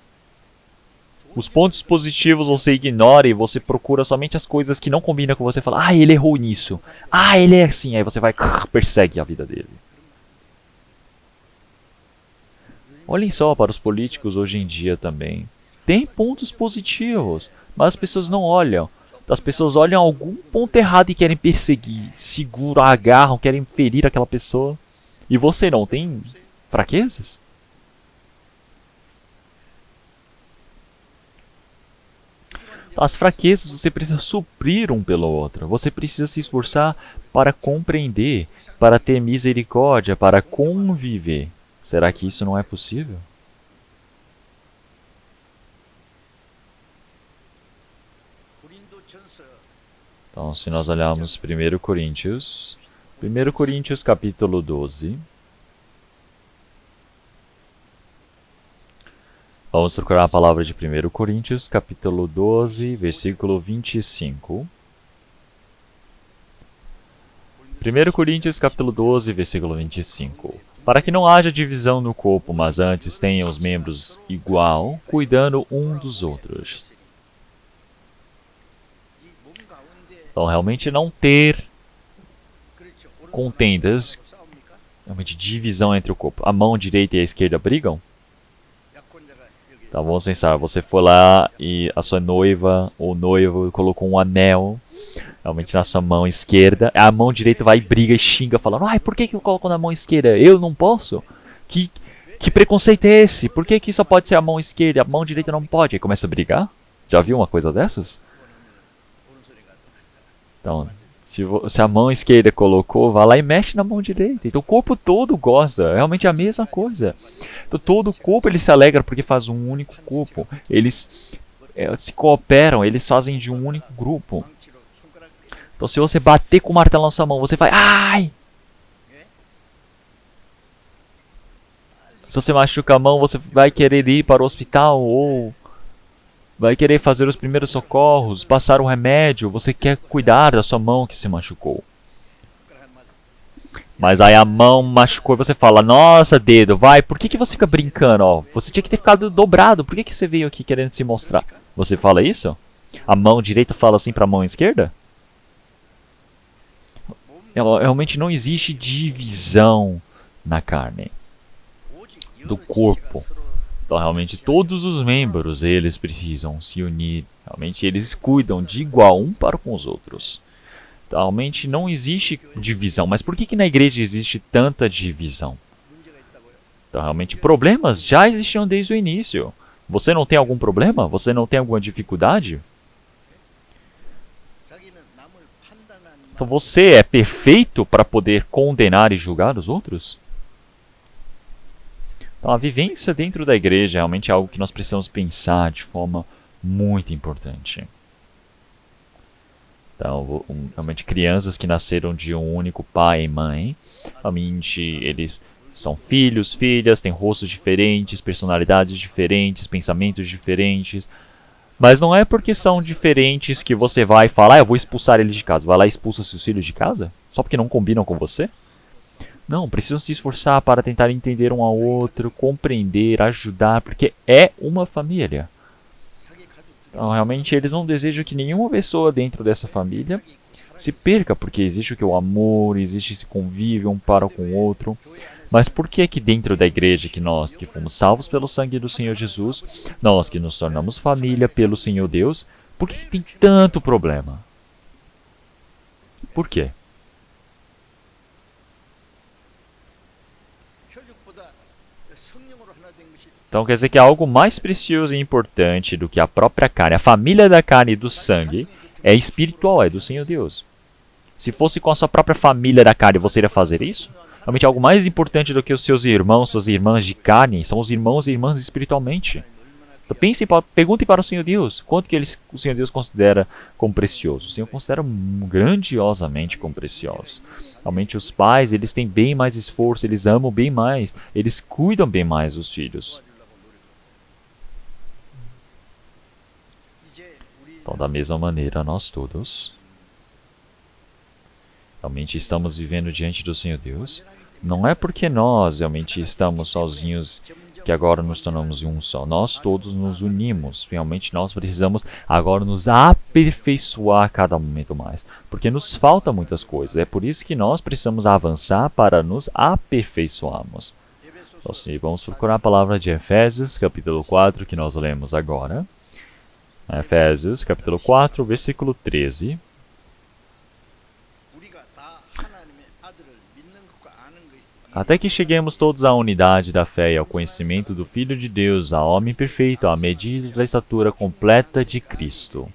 Os pontos positivos você ignora e você procura somente as coisas que não combinam com você. Fala, ele errou nisso. Ele é assim. Aí você vai persegue a vida dele. Olhem só para os políticos hoje em dia também. Tem pontos positivos, mas as pessoas não olham. As pessoas olham algum ponto errado e querem perseguir, seguram, agarram, querem ferir aquela pessoa. E você não tem fraquezas? As fraquezas você precisa suprir um pelo outro. Você precisa se esforçar para compreender, para ter misericórdia, para conviver. Será que isso não é possível? Então, se nós olharmos 1 Coríntios capítulo 12. Vamos procurar a palavra de 1 Coríntios, capítulo 12, versículo 25. 1 Coríntios, capítulo 12, versículo 25. Para que não haja divisão no corpo, mas antes tenham os membros igual, cuidando um dos outros. Então, realmente não ter contendas, realmente divisão entre o corpo. A mão direita e a esquerda brigam? Então, vamos pensar, você foi lá e a sua noiva ou noivo colocou um anel realmente na sua mão esquerda. A mão direita vai e briga e xinga, falando: por que eu coloco na mão esquerda? Eu não posso? Que preconceito é esse? Por que só pode ser a mão esquerda e a mão direita não pode? Aí começa a brigar? Já viu uma coisa dessas? Então, se a mão esquerda colocou, vai lá e mexe na mão direita. Então o corpo todo gosta, é realmente a mesma coisa. Então todo o corpo ele se alegra porque faz um único corpo. Eles se cooperam, eles fazem de um único grupo. Então se você bater com o martelo na sua mão, você vai, ai! Se você machuca a mão, você vai querer ir para o hospital ou vai querer fazer os primeiros socorros, passar um remédio, você quer cuidar da sua mão que se machucou. Mas aí a mão machucou e você fala: nossa, dedo, vai, por que você fica brincando? Você tinha que ter ficado dobrado, por que você veio aqui querendo se mostrar? Você fala isso? A mão direita fala assim para a mão esquerda? Realmente não existe divisão na carne do corpo. Então, realmente, todos os membros, eles precisam se unir. Realmente, eles cuidam de igual um para com os outros. Então, realmente, não existe divisão. Mas por que na igreja existe tanta divisão? Então, realmente, problemas já existiam desde o início. Você não tem algum problema? Você não tem alguma dificuldade? Então, você é perfeito para poder condenar e julgar os outros? Então, a vivência dentro da igreja é realmente algo que nós precisamos pensar de forma muito importante. Então, realmente, crianças que nasceram de um único pai e mãe, realmente, eles são filhos, filhas, têm rostos diferentes, personalidades diferentes, pensamentos diferentes. Mas não é porque são diferentes que você vai falar, eu vou expulsar eles de casa. Vai lá e expulsa seus filhos de casa? Só porque não combinam com você? Não, precisam se esforçar para tentar entender um ao outro, compreender, ajudar, porque é uma família. Então, realmente, eles não desejam que nenhuma pessoa dentro dessa família se perca, porque existe o amor, existe esse convívio um para com o outro. Mas por que que dentro da igreja, que nós que fomos salvos pelo sangue do Senhor Jesus, nós que nos tornamos família pelo Senhor Deus, por que tem tanto problema? Por quê? Então quer dizer que algo mais precioso e importante do que a própria carne, a família da carne e do sangue, é espiritual, é do Senhor Deus. Se fosse com a sua própria família da carne, você iria fazer isso? Realmente algo mais importante do que os seus irmãos, suas irmãs de carne, são os irmãos e irmãs espiritualmente. Então perguntem para o Senhor Deus, quanto que o Senhor Deus considera como precioso. O Senhor considera grandiosamente como precioso. Realmente os pais, eles têm bem mais esforço, eles amam bem mais, eles cuidam bem mais dos filhos. Então, da mesma maneira, nós todos realmente estamos vivendo diante do Senhor Deus. Não é porque nós realmente estamos sozinhos que agora nos tornamos um só. Nós todos nos unimos. Realmente nós precisamos agora nos aperfeiçoar cada momento mais. Porque nos falta muitas coisas. É por isso que nós precisamos avançar para nos aperfeiçoarmos. Então, sim, vamos procurar a palavra de Efésios, capítulo 4, que nós lemos agora. Efésios, capítulo 4, versículo 13. Até que cheguemos todos à unidade da fé e ao conhecimento do Filho de Deus, a homem perfeito, à medida da estatura completa de Cristo.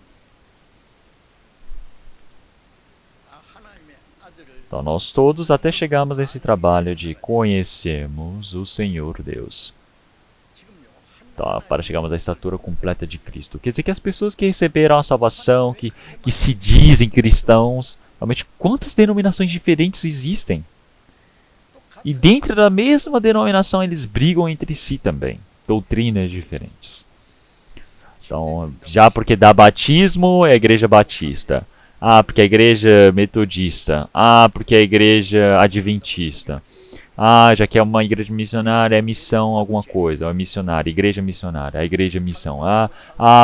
Então nós todos até chegamos a esse trabalho de conhecermos o Senhor Deus. Então, para chegarmos à estatura completa de Cristo. Quer dizer que as pessoas que receberam a salvação, que se dizem cristãos, realmente quantas denominações diferentes existem? E dentro da mesma denominação eles brigam entre si também. Doutrinas diferentes. Então, já porque dá batismo é a igreja batista. Ah, porque é a igreja metodista. Ah, porque é a igreja adventista. Ah, já que é uma igreja missionária, é missão alguma coisa. Ou é missionária, igreja missionária, a igreja missão.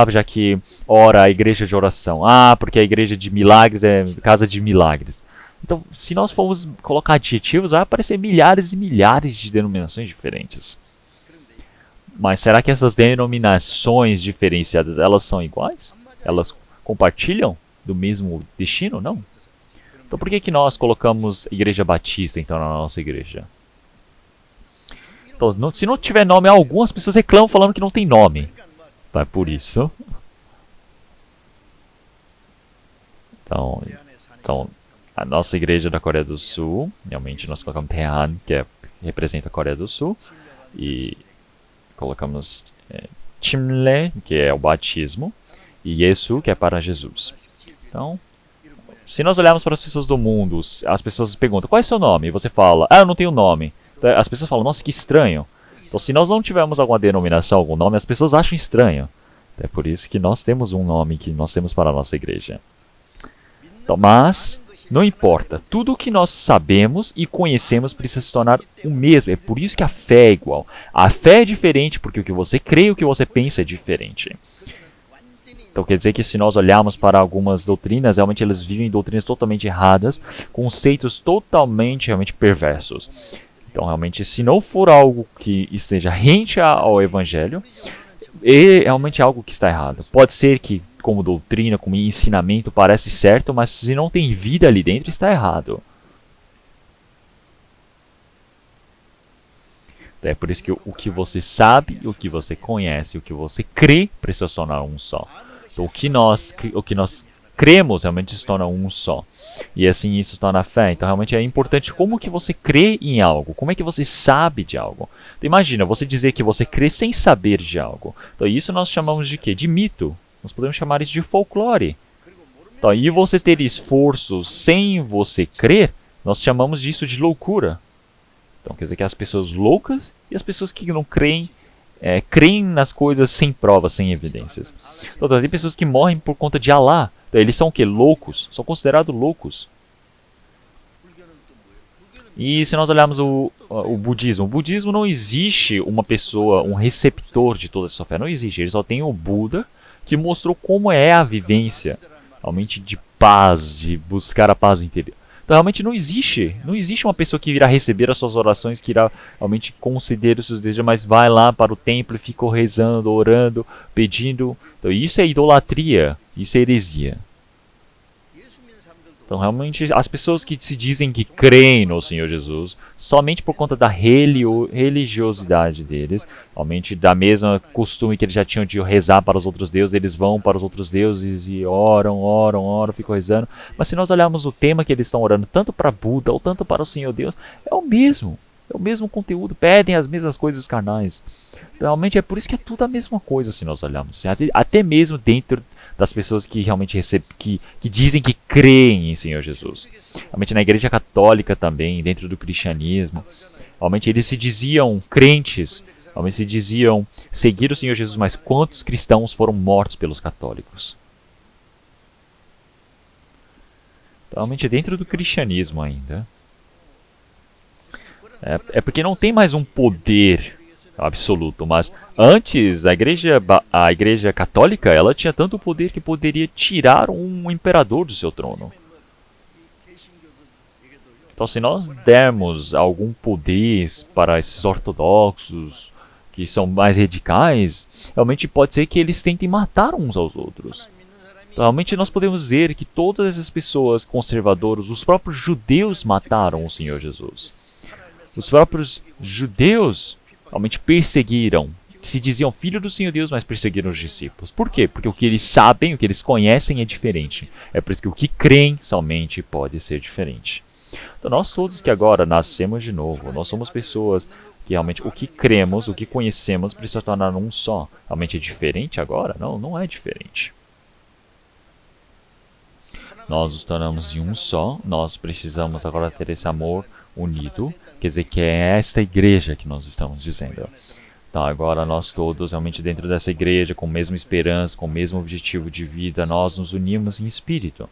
Já que ora, a igreja de oração. Ah, porque a igreja de milagres é casa de milagres. Então, se nós formos colocar adjetivos, vai aparecer milhares e milhares de denominações diferentes. Mas será que essas denominações diferenciadas, elas são iguais? Elas compartilham do mesmo destino? Não. Então, por que nós colocamos Igreja Batista, então, na nossa igreja? Então, se não tiver nome algum, as pessoas reclamam falando que não tem nome. Então, é por isso. Então, a nossa igreja da Coreia do Sul, realmente nós colocamos Taehan, que representa a Coreia do Sul, e colocamos Chimle, que é o batismo, e Yesu, que é para Jesus. Então, se nós olharmos para as pessoas do mundo, as pessoas perguntam, qual é o seu nome? E você fala, eu não tenho nome. Então, as pessoas falam, nossa, que estranho. Então, se nós não tivermos alguma denominação, algum nome, as pessoas acham estranho. É por isso que nós temos um nome que nós temos para a nossa igreja. Então, mas, não importa. Tudo o que nós sabemos e conhecemos precisa se tornar o mesmo. É por isso que a fé é igual. A fé é diferente porque o que você crê e o que você pensa é diferente. Então quer dizer que se nós olharmos para algumas doutrinas, realmente eles vivem doutrinas totalmente erradas, conceitos totalmente realmente perversos. Então realmente se não for algo que esteja rente ao evangelho, é realmente algo que está errado. Pode ser que como doutrina, como ensinamento parece certo, mas se não tem vida ali dentro, está errado. Então, é por isso que o que você sabe, o que você conhece, o que você crê, precisa se tornar um só. Então, o que nós cremos realmente se torna um só. E assim isso se torna a fé. Então realmente é importante como que você crê em algo. Como é que você sabe de algo. Então imagina, você dizer que você crê sem saber de algo. Então isso nós chamamos de quê? De mito. Nós podemos chamar isso de folclore. Então, e você ter esforço sem você crer, nós chamamos disso de loucura. Então quer dizer que as pessoas loucas e as pessoas que não creem creem nas coisas sem provas, sem evidências. Então, tem pessoas que morrem por conta de Alá. Então, eles são o quê? Loucos. São considerados loucos. E se nós olharmos o budismo não existe uma pessoa, um receptor de toda essa fé. Não existe. Ele só tem o Buda, que mostrou como é a vivência realmente de paz, de buscar a paz interior. Então realmente não existe uma pessoa que irá receber as suas orações, que irá realmente conceder os seus desejos, mas vai lá para o templo e fica rezando, orando, pedindo. Então isso é idolatria, isso é heresia. Então realmente as pessoas que se dizem que creem no Senhor Jesus, somente por conta da religiosidade deles, realmente da mesma costume que eles já tinham de rezar para os outros deuses, eles vão para os outros deuses e oram, ficam rezando. Mas se nós olharmos o tema que eles estão orando, tanto para Buda ou tanto para o Senhor Deus, é o mesmo conteúdo, pedem as mesmas coisas carnais. Então, realmente é por isso que é tudo a mesma coisa se nós olharmos. Até mesmo dentro das pessoas que realmente que dizem que creem em Senhor Jesus. Realmente na Igreja Católica também, dentro do cristianismo, realmente eles se diziam crentes, realmente se diziam seguir o Senhor Jesus, mas quantos cristãos foram mortos pelos católicos? Então, realmente dentro do cristianismo ainda, é porque não tem mais um poder absoluto, mas antes a igreja católica ela tinha tanto poder que poderia tirar um imperador do seu trono. Então se nós dermos algum poder para esses ortodoxos que são mais radicais, realmente pode ser que eles tentem matar uns aos outros. Então, realmente nós podemos ver que todas essas pessoas conservadoras, os próprios judeus mataram o Senhor Jesus. Os próprios judeus realmente perseguiram, se diziam filho do Senhor Deus, mas perseguiram os discípulos. Por quê? Porque o que eles sabem, o que eles conhecem é diferente. É por isso que o que creem somente pode ser diferente. Então nós todos que agora nascemos de novo, nós somos pessoas que realmente o que cremos, o que conhecemos precisa tornar um só. Realmente é diferente agora? Não, não é diferente. Nós nos tornamos em um só, nós precisamos agora ter esse amor unido, quer dizer que é esta igreja que nós estamos dizendo. Então agora nós todos realmente dentro dessa igreja, com a mesma esperança, com o mesmo objetivo de vida, nós nos unimos em espírito.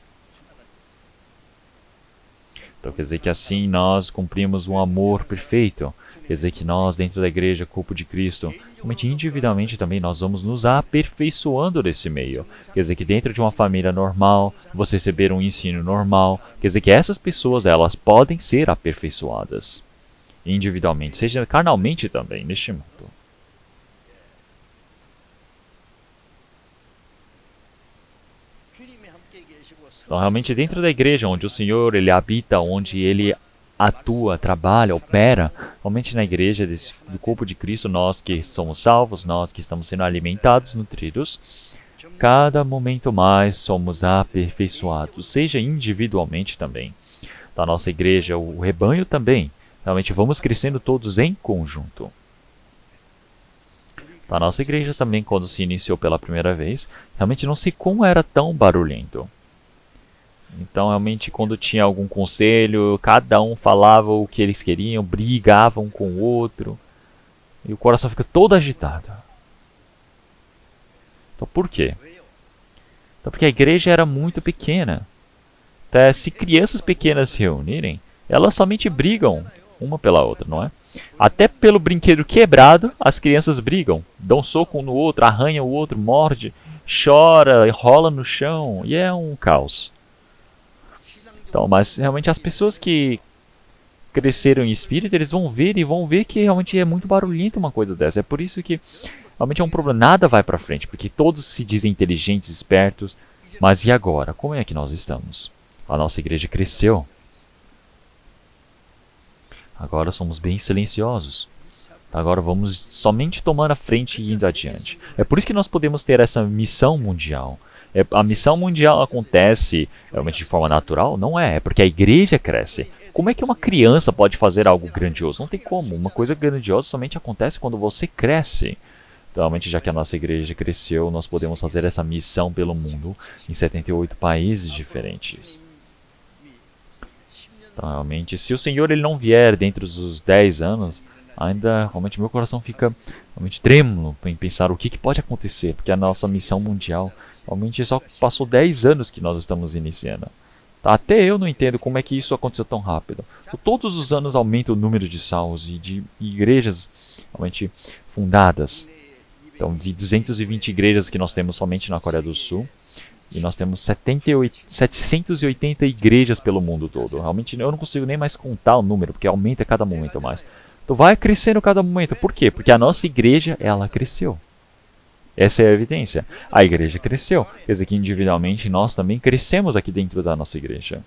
Então quer dizer que assim nós cumprimos um amor perfeito. Quer dizer que nós dentro da igreja, corpo de Cristo, realmente individualmente também nós vamos nos aperfeiçoando nesse meio. Quer dizer que dentro de uma família normal, você receber um ensino normal, quer dizer que essas pessoas elas podem ser aperfeiçoadas individualmente, seja carnalmente também neste mundo. Então, realmente dentro da igreja, onde o Senhor ele habita, onde ele atua, trabalha, opera, realmente na igreja do corpo de Cristo, nós que somos salvos, nós que estamos sendo alimentados, nutridos, cada momento mais somos aperfeiçoados, seja individualmente também. Da nossa igreja, o rebanho também, realmente vamos crescendo todos em conjunto. Da nossa igreja também, quando se iniciou pela primeira vez, realmente não sei como era tão barulhento. Então, realmente, quando tinha algum conselho, cada um falava o que eles queriam, brigavam um com o outro. E o coração fica todo agitado. Então, por quê? Então, porque a igreja era muito pequena. Até se crianças pequenas se reunirem, elas somente brigam uma pela outra, não é? Até pelo brinquedo quebrado, as crianças brigam. Dão soco um no outro, arranham o outro, morde, chora, rola no chão. E é um caos. Então, mas realmente as pessoas que cresceram em espírito, eles vão ver que realmente é muito barulhento uma coisa dessa. É por isso que realmente é um problema. Nada vai para frente, porque todos se dizem inteligentes, espertos. Mas e agora? Como é que nós estamos? A nossa igreja cresceu. Agora somos bem silenciosos. Agora vamos somente tomando a frente e indo adiante. É por isso que nós podemos ter essa missão mundial. A missão mundial acontece realmente de forma natural? Não é, é porque a igreja cresce. Como é que uma criança pode fazer algo grandioso? Não tem como. Uma coisa grandiosa somente acontece quando você cresce. Então, realmente, já que a nossa igreja cresceu, nós podemos fazer essa missão pelo mundo em 78 países diferentes. Então, realmente, se o Senhor ele não vier dentro dos 10 anos, ainda realmente meu coração fica realmente trêmulo em pensar o que pode acontecer, porque a nossa missão mundial realmente só passou 10 anos que nós estamos iniciando. Até eu não entendo como é que isso aconteceu tão rápido. Todos os anos aumenta o número de salvos e de igrejas realmente fundadas. Então, de 220 igrejas que nós temos somente na Coreia do Sul, e nós temos 780 igrejas pelo mundo todo. Realmente eu não consigo nem mais contar o número, porque aumenta a cada momento mais. Então vai crescendo cada momento. Por quê? Porque a nossa igreja, ela cresceu. Essa é a evidência. A igreja cresceu. Quer dizer que individualmente nós também crescemos aqui dentro da nossa igreja.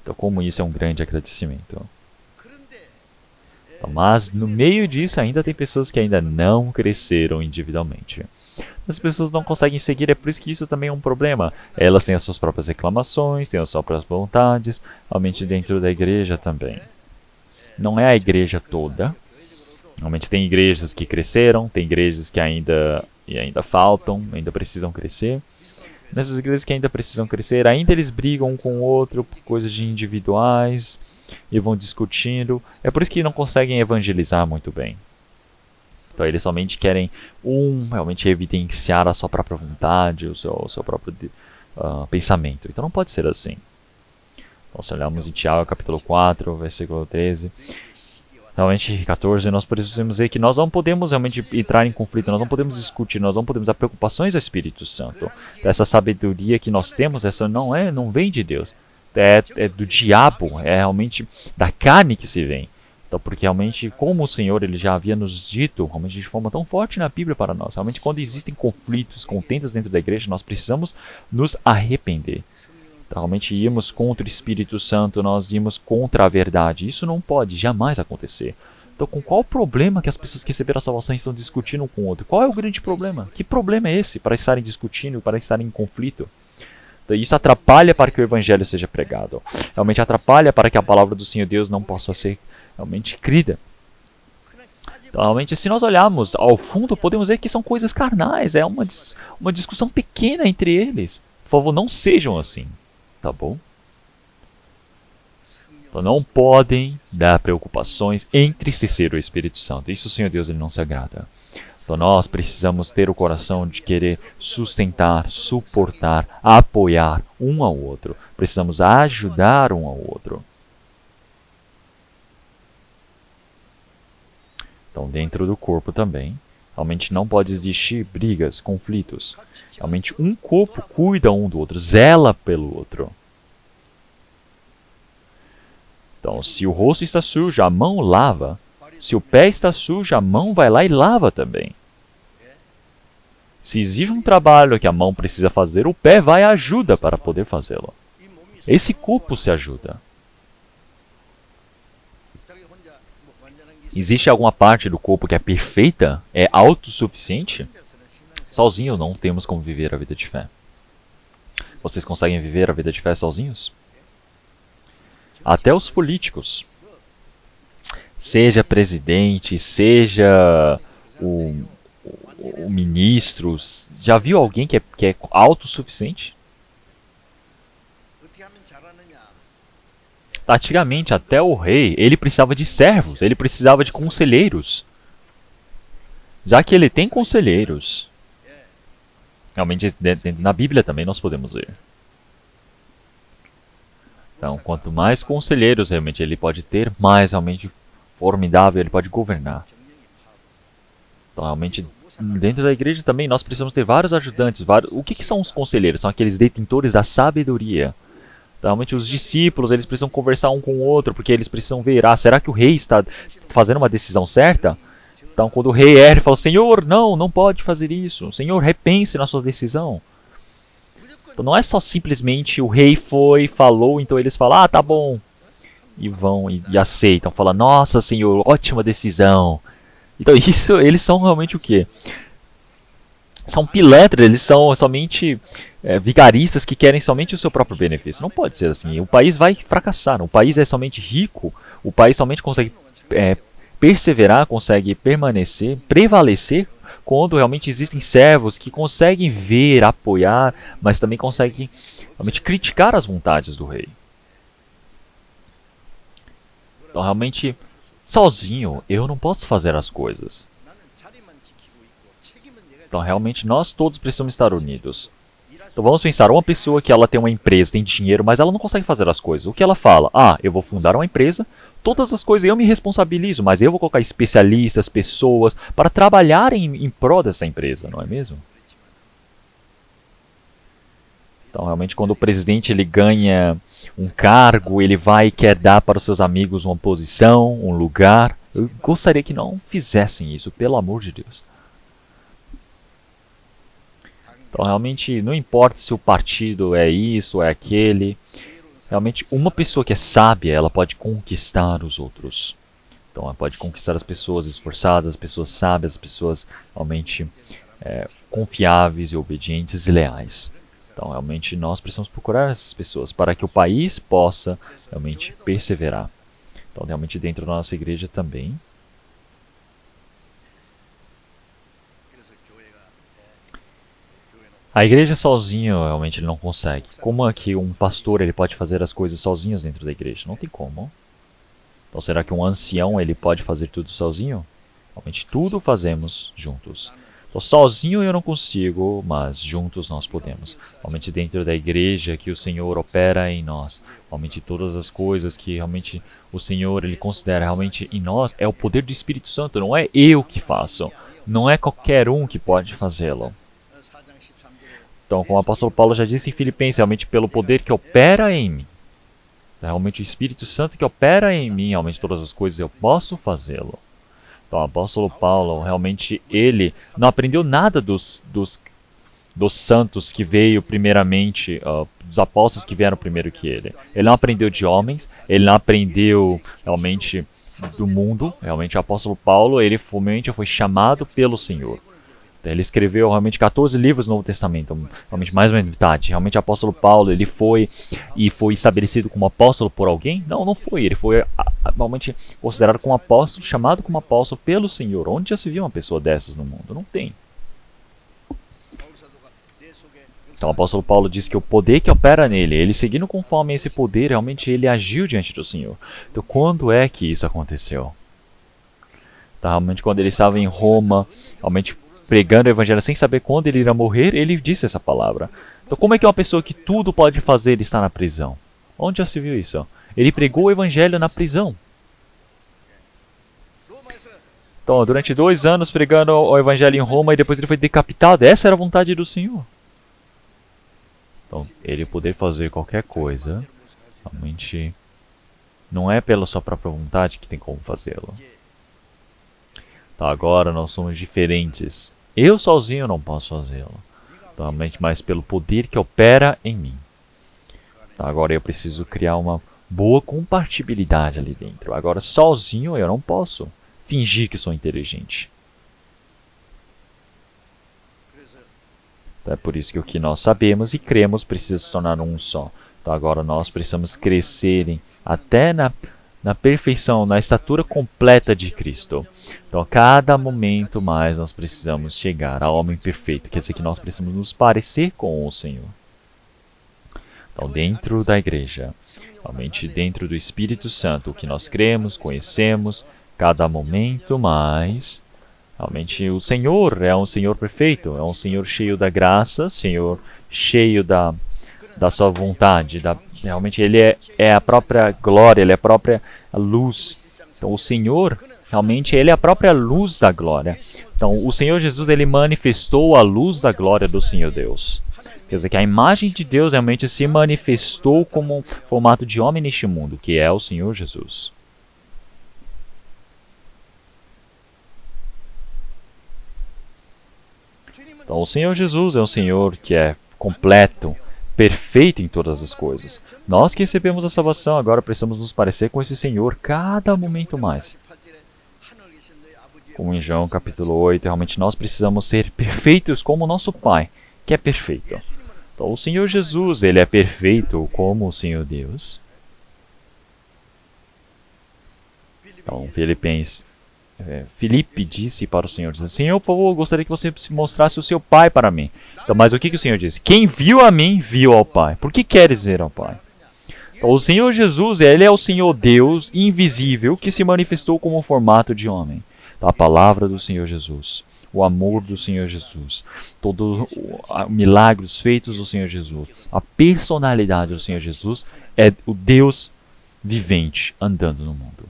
Então, como isso é um grande agradecimento. Então, mas no meio disso ainda tem pessoas que ainda não cresceram individualmente. As pessoas não conseguem seguir, é por isso que isso também é um problema. Elas têm as suas próprias reclamações, têm as suas próprias vontades, realmente dentro da igreja também. Não é a igreja toda. Realmente tem igrejas que cresceram, tem igrejas que ainda faltam, ainda precisam crescer. Nessas igrejas que ainda precisam crescer, ainda eles brigam um com o outro por coisas de individuais e vão discutindo. É por isso que não conseguem evangelizar muito bem. Então eles somente querem realmente evidenciar a sua própria vontade, o seu próprio pensamento. Então não pode ser assim. Então se olharmos em Tiago capítulo 4, versículo 13, realmente 14, nós podemos ver que nós não podemos realmente entrar em conflito, nós não podemos discutir, nós não podemos dar preocupações ao Espírito Santo. Então, essa sabedoria que nós temos, essa não vem de Deus. É do diabo, é realmente da carne que se vem. Então, porque realmente, como o Senhor ele já havia nos dito, realmente de forma tão forte na Bíblia para nós, realmente quando existem conflitos, contendas dentro da igreja, nós precisamos nos arrepender. Então, realmente íamos contra o Espírito Santo, nós íamos contra a verdade. Isso não pode jamais acontecer. Então, com qual problema que as pessoas que receberam a salvação estão discutindo um com o outro? Qual é o grande problema? Que problema é esse para estarem discutindo, para estarem em conflito? Então, isso atrapalha para que o Evangelho seja pregado. Realmente atrapalha para que a palavra do Senhor Deus não possa ser realmente crida. Então, realmente, se nós olharmos ao fundo, podemos ver que são coisas carnais. É uma discussão pequena entre eles. Por favor, não sejam assim. Tá bom? Então não podem dar preocupações, entristecer o Espírito Santo. Isso o Senhor Deus ele não se agrada. Então nós precisamos ter o coração de querer sustentar, suportar, apoiar um ao outro. Precisamos ajudar um ao outro. Então dentro do corpo também, realmente não pode existir brigas, conflitos. Realmente um corpo cuida um do outro, zela pelo outro. Então, se o rosto está sujo, a mão lava. Se o pé está sujo, a mão vai lá e lava também. Se exige um trabalho que a mão precisa fazer, o pé vai e ajuda para poder fazê-lo. Esse corpo se ajuda. Existe alguma parte do corpo que é perfeita? É autossuficiente? Sozinho não temos como viver a vida de fé. Vocês conseguem viver a vida de fé sozinhos? Até os políticos. Seja presidente, seja o ministro. Já viu alguém que é autossuficiente? Antigamente, até o rei, ele precisava de servos, ele precisava de conselheiros. Já que ele tem conselheiros. Realmente, na Bíblia também nós podemos ver. Então, quanto mais conselheiros realmente ele pode ter, mais realmente formidável ele pode governar. Então, realmente, dentro da igreja também nós precisamos ter vários ajudantes. O que são os conselheiros? São aqueles detentores da sabedoria. Então, realmente, os discípulos eles precisam conversar um com o outro, porque eles precisam ver, será que o rei está fazendo uma decisão certa? Então, quando o rei erra, ele fala, Senhor, não pode fazer isso. Senhor, repense na sua decisão. Então não é só simplesmente o rei falou, então eles falam, tá bom. E vão e aceitam, falam, nossa senhor, ótima decisão. Então isso, eles são realmente o quê? São pilantras, eles são somente vigaristas que querem somente o seu próprio benefício. Não pode ser assim, o país vai fracassar, o país é somente rico, o país somente consegue perseverar, consegue permanecer, prevalecer, quando realmente existem servos que conseguem ver, apoiar, mas também conseguem realmente criticar as vontades do rei. Então realmente sozinho eu não posso fazer as coisas. Então, realmente, nós todos precisamos estar unidos. Então, vamos pensar, uma pessoa que ela tem uma empresa, tem dinheiro, mas ela não consegue fazer as coisas. O que ela fala? Ah, eu vou fundar uma empresa, todas as coisas eu me responsabilizo, mas eu vou colocar especialistas, pessoas, para trabalhar em prol dessa empresa, não é mesmo? Então, realmente, quando o presidente ele ganha um cargo, ele vai e quer dar para os seus amigos uma posição, um lugar. Eu gostaria que não fizessem isso, pelo amor de Deus. Então, realmente, não importa se o partido é isso, é aquele. Realmente, uma pessoa que é sábia, ela pode conquistar os outros. Então, ela pode conquistar as pessoas esforçadas, as pessoas sábias, as pessoas realmente confiáveis e obedientes e leais. Então, realmente, nós precisamos procurar essas pessoas para que o país possa realmente perseverar. Então, realmente, dentro da nossa igreja também. A igreja sozinho realmente ele não consegue. Como é que um pastor ele pode fazer as coisas sozinhos dentro da igreja? Não tem como. Então será que um ancião ele pode fazer tudo sozinho? Realmente tudo fazemos juntos. Então, sozinho eu não consigo, mas juntos nós podemos. Realmente dentro da igreja que o Senhor opera em nós. Realmente todas as coisas que realmente o Senhor ele considera realmente em nós é o poder do Espírito Santo. Não é eu que faço. Não é qualquer um que pode fazê-lo. Então, como o apóstolo Paulo já disse em Filipenses, realmente pelo poder que opera em mim. Realmente o Espírito Santo que opera em mim, realmente todas as coisas eu posso fazê-lo. Então, o apóstolo Paulo, realmente ele não aprendeu nada dos santos que veio primeiramente, dos apóstolos que vieram primeiro que ele. Ele não aprendeu de homens, ele não aprendeu realmente do mundo. Realmente o apóstolo Paulo, ele realmente foi chamado pelo Senhor. Ele escreveu realmente 14 livros do Novo Testamento, realmente mais ou menos metade. Realmente o apóstolo Paulo, ele foi estabelecido como apóstolo por alguém? Não, não foi. Ele foi realmente considerado como apóstolo, chamado como apóstolo pelo Senhor. Onde já se viu uma pessoa dessas no mundo? Não tem. Então o apóstolo Paulo diz que o poder que opera nele, ele seguindo conforme esse poder, realmente ele agiu diante do Senhor. Então quando é que isso aconteceu? Então, realmente quando ele estava em Roma, realmente pregando o evangelho sem saber quando ele irá morrer, ele disse essa palavra. Então como é que uma pessoa que tudo pode fazer está na prisão? Onde já se viu isso? Ele pregou o evangelho na prisão. Então, durante 2 anos pregando o evangelho em Roma e depois ele foi decapitado. Essa era a vontade do Senhor. Então, ele poder fazer qualquer coisa, realmente não é pela sua própria vontade que tem como fazê-lo. Então, agora nós somos diferentes. Eu sozinho não posso fazê-lo. Então, realmente, mas pelo poder que opera em mim. Então, agora eu preciso criar uma boa compatibilidade ali dentro. Agora, sozinho eu não posso fingir que sou inteligente. Então, é por isso que o que nós sabemos e cremos precisa se tornar um só. Então agora nós precisamos crescer até na perfeição, na estatura completa de Cristo. Então a cada momento mais nós precisamos chegar ao homem perfeito. Quer dizer que nós precisamos nos parecer com o Senhor. Então dentro da igreja, realmente dentro do Espírito Santo, o que nós cremos, conhecemos, cada momento mais. Realmente o Senhor é um Senhor perfeito, é um Senhor cheio da graça, Senhor cheio da sua vontade. Realmente Ele é a própria glória, Ele é a própria luz. Então o Senhor, realmente Ele é a própria luz da glória. Então o Senhor Jesus, Ele manifestou a luz da glória do Senhor Deus. Quer dizer que a imagem de Deus realmente se manifestou como um formato de homem neste mundo, que é o Senhor Jesus. Então, o Senhor Jesus é um Senhor que é completo, perfeito em todas as coisas. Nós que recebemos a salvação, agora precisamos nos parecer com esse Senhor cada momento mais. Como em João capítulo 8, realmente nós precisamos ser perfeitos como o nosso Pai, que é perfeito. Então, o Senhor Jesus, Ele é perfeito como o Senhor Deus. Então, Filipe disse para o Senhor, Senhor, por favor, eu gostaria que você mostrasse o seu Pai para mim. Então, mas o que o Senhor disse? Quem viu a mim, viu ao Pai. Por que queres ver ao Pai? Então, O Senhor Jesus, ele é o Senhor Deus invisível que se manifestou como formato de homem. A palavra do Senhor Jesus, o amor do Senhor Jesus, todos os milagres feitos do Senhor Jesus, a personalidade do Senhor Jesus é o Deus vivente andando no mundo.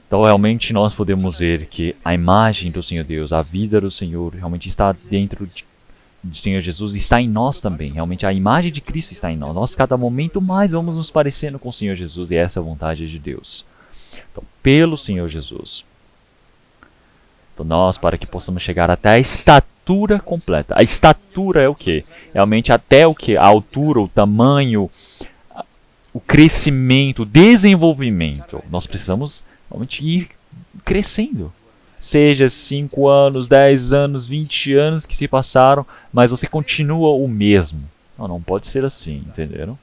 Então, realmente, nós podemos ver que a imagem do Senhor Deus, a vida do Senhor, realmente está dentro do Senhor Jesus, está em nós também. Realmente, a imagem de Cristo está em nós. Nós, cada momento mais, vamos nos parecendo com o Senhor Jesus, e essa é a vontade de Deus. Então, pelo Senhor Jesus. Então, nós, para que possamos chegar até a estatura completa. A estatura é o quê? Realmente, até o quê? A altura, o tamanho, o crescimento, o desenvolvimento. Nós precisamos realmente ir crescendo. Seja 5 anos, 10 anos, 20 anos que se passaram, mas você continua o mesmo. Não pode ser assim, entenderam?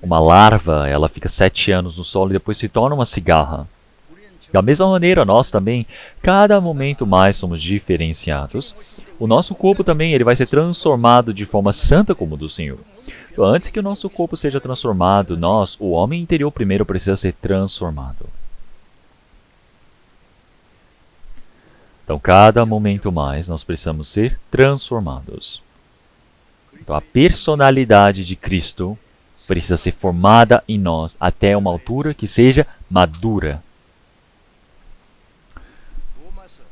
Uma larva, ela fica 7 anos no solo e depois se torna uma cigarra. Da mesma maneira, nós também, cada momento mais somos diferenciados. O nosso corpo também ele vai ser transformado de forma santa como o do Senhor. Então, antes que o nosso corpo seja transformado, nós, o homem interior primeiro, precisa ser transformado. Então, cada momento mais, nós precisamos ser transformados. Então, a personalidade de Cristo precisa ser formada em nós até uma altura que seja madura.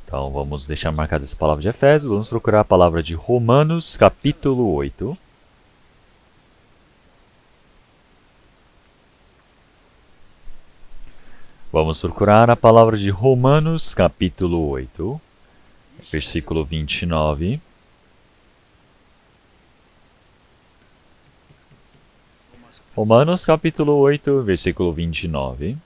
Então, vamos deixar marcada essa palavra de Efésios. Vamos procurar a palavra de Romanos, capítulo 8. Vamos procurar a palavra de Romanos, capítulo 8, versículo 29. Romanos, capítulo 8, versículo 29.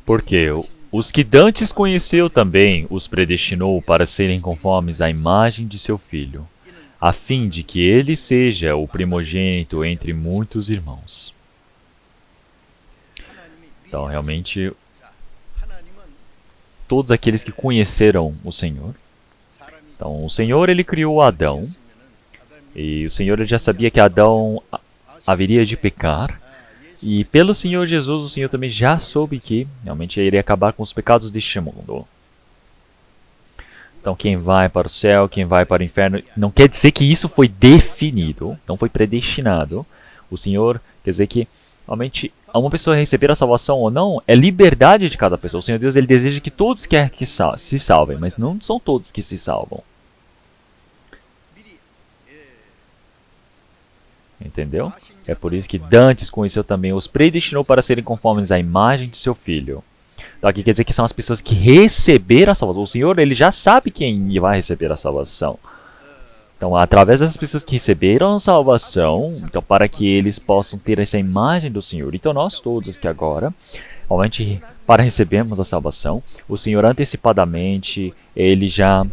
Porque os que dantes conheceu também os predestinou para serem conformes à imagem de seu Filho, a fim de que ele seja o primogênito entre muitos irmãos. Então, realmente, todos aqueles que conheceram o Senhor. Então, o Senhor, ele criou Adão. E o Senhor ele já sabia que Adão haveria de pecar. E pelo Senhor Jesus, o Senhor também já soube que realmente iria acabar com os pecados deste mundo. Então, quem vai para o céu, quem vai para o inferno, não quer dizer que isso foi definido, não foi predestinado. O Senhor quer dizer que realmente uma pessoa receber a salvação ou não é liberdade de cada pessoa. O Senhor Deus ele deseja que todos querem que se salvem, mas não são todos que se salvam. Entendeu? É por isso que dantes conheceu também, os predestinou para serem conformes à imagem de seu Filho. Então aqui quer dizer que são as pessoas que receberam a salvação. O Senhor ele já sabe quem vai receber a salvação. Então, através das pessoas que receberam a salvação, então para que eles possam ter essa imagem do Senhor. Então nós todos que agora, realmente, para recebermos a salvação, o Senhor antecipadamente, ele já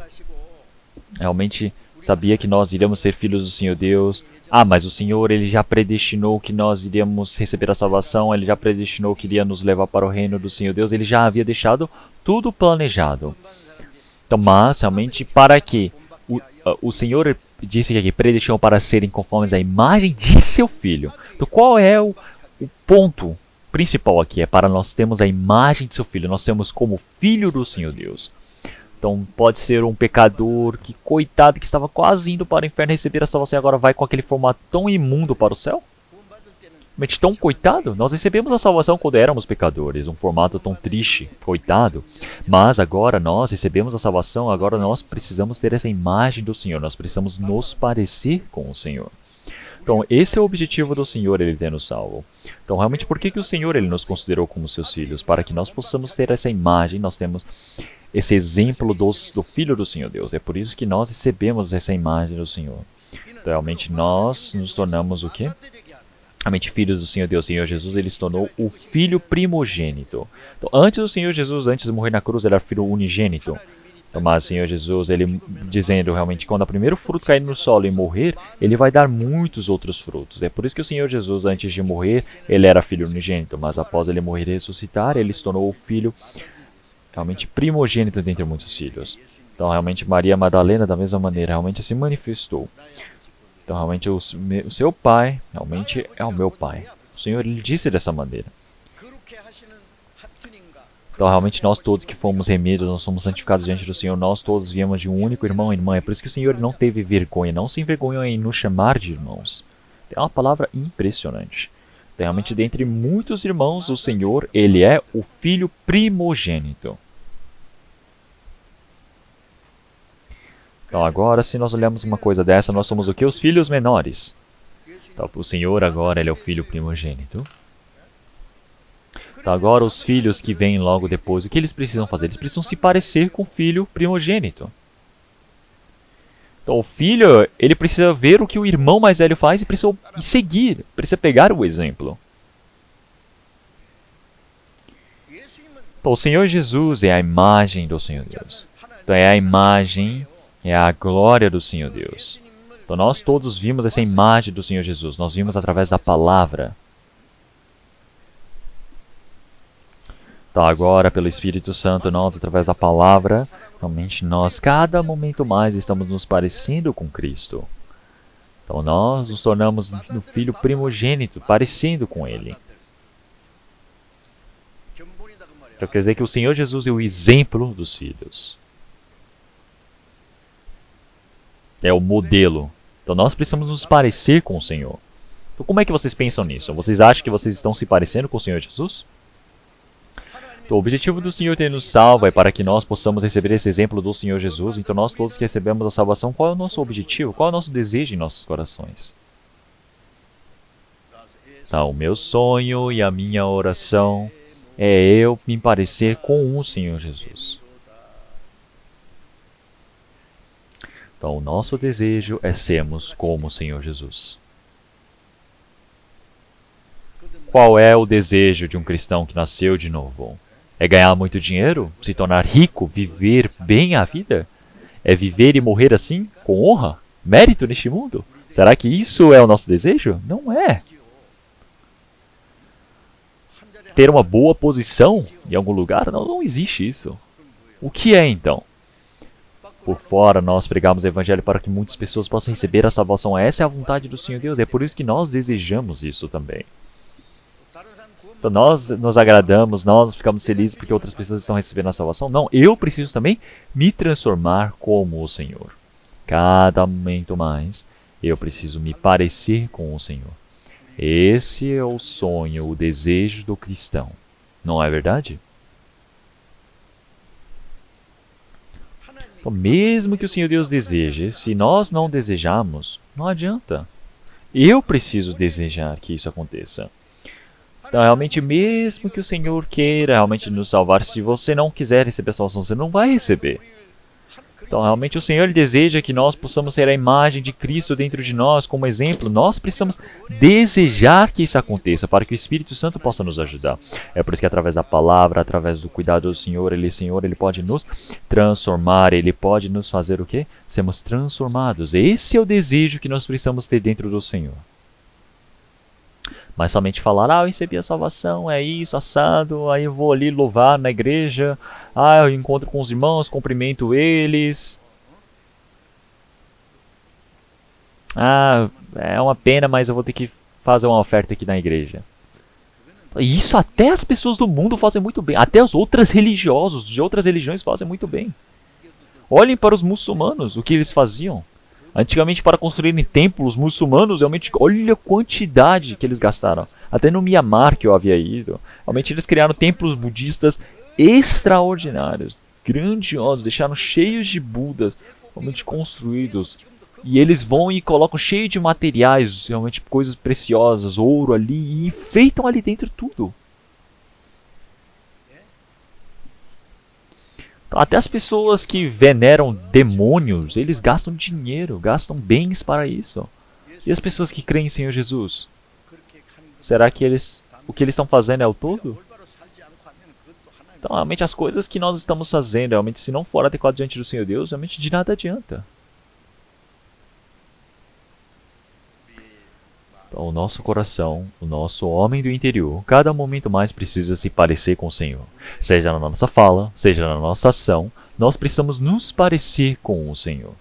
realmente sabia que nós iríamos ser filhos do Senhor Deus. Mas o Senhor ele já predestinou que nós iríamos receber a salvação, ele já predestinou que iria nos levar para o reino do Senhor Deus, ele já havia deixado tudo planejado. Então, mas realmente para que o Senhor disse que aqui predestinou para serem conformes à imagem de seu Filho. Então, qual é o ponto principal aqui? É para nós termos a imagem de seu Filho, nós temos como filho do Senhor Deus. Então pode ser um pecador que, coitado, que estava quase indo para o inferno receber a salvação e agora vai com aquele formato tão imundo para o céu? Realmente tão coitado? Nós recebemos a salvação quando éramos pecadores, um formato tão triste, coitado. Mas agora nós recebemos a salvação, agora nós precisamos ter essa imagem do Senhor, nós precisamos nos parecer com o Senhor. Então esse é o objetivo do Senhor, ele ter nos salvo. Então realmente por que o Senhor ele nos considerou como seus filhos? Para que nós possamos ter essa imagem, nós temos esse exemplo do Filho do Senhor Deus. É por isso que nós recebemos essa imagem do Senhor. Então, realmente, nós nos tornamos o quê? Realmente, filhos do Senhor Deus. O Senhor Jesus, ele se tornou o Filho primogênito. Então, antes do Senhor Jesus, antes de morrer na cruz, ele era Filho unigênito. Então, mas o Senhor Jesus, ele dizendo realmente, quando o primeiro fruto cair no solo e morrer, ele vai dar muitos outros frutos. É por isso que o Senhor Jesus, antes de morrer, ele era Filho unigênito. Mas após ele morrer e ressuscitar, ele se tornou o Filho realmente primogênito dentre muitos filhos. Então, realmente, Maria Madalena, da mesma maneira, realmente se manifestou. Então, realmente, o seu pai, realmente, é o meu pai. O Senhor, Ele disse dessa maneira. Então, realmente, nós todos que fomos remidos, nós somos santificados diante do Senhor, nós todos viemos de um único irmão e irmã. É por isso que o Senhor não teve vergonha, não se envergonhou em nos chamar de irmãos. É uma palavra impressionante. Então, realmente, dentre muitos irmãos, o Senhor, Ele é o Filho primogênito. Então, agora, se nós olhamos uma coisa dessa, nós somos o que? Os filhos menores. Então, o Senhor agora, Ele é o Filho primogênito. Então, agora, os filhos que vêm logo depois, o que eles precisam fazer? Eles precisam se parecer com o filho primogênito. Então, o filho, ele precisa ver o que o irmão mais velho faz e precisa seguir, precisa pegar o exemplo. Então, o Senhor Jesus é a imagem do Senhor Deus. Então, é a imagem, é a glória do Senhor Deus. Então, nós todos vimos essa imagem do Senhor Jesus. Nós vimos através da palavra. Então, agora, pelo Espírito Santo, nós, através da palavra, realmente nós, cada momento mais, estamos nos parecendo com Cristo. Então, nós nos tornamos no Filho primogênito, parecendo com Ele. Então, quer dizer que o Senhor Jesus é o exemplo dos filhos. É o modelo. Então, nós precisamos nos parecer com o Senhor. Então, como é que vocês pensam nisso? Vocês acham que vocês estão se parecendo com o Senhor Jesus? Então, o objetivo do Senhor ter nos salvo é para que nós possamos receber esse exemplo do Senhor Jesus. Então, nós todos que recebemos a salvação, qual é o nosso objetivo? Qual é o nosso desejo em nossos corações? Então, o meu sonho e a minha oração é eu me parecer com o Senhor Jesus. Então, o nosso desejo é sermos como o Senhor Jesus. Qual é o desejo de um cristão que nasceu de novo? É ganhar muito dinheiro? Se tornar rico? Viver bem a vida? É viver e morrer assim, com honra? Mérito neste mundo? Será que isso é o nosso desejo? Não é. Ter uma boa posição em algum lugar? Não existe isso. O que é então? Por fora, nós pregamos o Evangelho para que muitas pessoas possam receber a salvação. Essa é a vontade do Senhor Deus. É por isso que nós desejamos isso também. Então, nós nos agradamos, nós ficamos felizes porque outras pessoas estão recebendo a salvação. Não, eu preciso também me transformar como o Senhor. Cada momento mais, eu preciso me parecer com o Senhor. Esse é o sonho, o desejo do cristão. Não é verdade? Então, mesmo que o Senhor Deus deseje, se nós não desejarmos, não adianta. Eu preciso desejar que isso aconteça. Então, realmente, mesmo que o Senhor queira realmente nos salvar, se você não quiser receber a salvação, você não vai receber. Então, realmente, o Senhor deseja que nós possamos ser a imagem de Cristo dentro de nós, como exemplo. Nós precisamos desejar que isso aconteça, para que o Espírito Santo possa nos ajudar. É por isso que, através da palavra, através do cuidado do Senhor, Ele pode nos transformar, Ele pode nos fazer o quê? Sermos transformados. Esse é o desejo que nós precisamos ter dentro do Senhor. Mas somente falar, eu recebi a salvação, é isso, assado, aí eu vou ali louvar na igreja, eu encontro com os irmãos, cumprimento eles. É uma pena, mas eu vou ter que fazer uma oferta aqui na igreja. Isso até as pessoas do mundo fazem muito bem, até os outros religiosos de outras religiões fazem muito bem. Olhem para os muçulmanos, o que eles faziam. Antigamente, para construírem templos muçulmanos, realmente, olha a quantidade que eles gastaram. Até no Mianmar, que eu havia ido, realmente eles criaram templos budistas extraordinários, grandiosos, deixaram cheios de Budas, realmente construídos. E eles vão e colocam cheio de materiais, realmente coisas preciosas, ouro ali, e enfeitam ali dentro tudo. Até as pessoas que veneram demônios, eles gastam dinheiro, gastam bens para isso. E as pessoas que creem em Senhor Jesus? Será que o que eles estão fazendo é o todo? Então, realmente, as coisas que nós estamos fazendo, realmente, se não for adequado diante do Senhor Deus, realmente de nada adianta. Então, o nosso coração, o nosso homem do interior, cada momento mais precisa se parecer com o Senhor. Seja na nossa fala, seja na nossa ação, Nós precisamos nos parecer com o Senhor.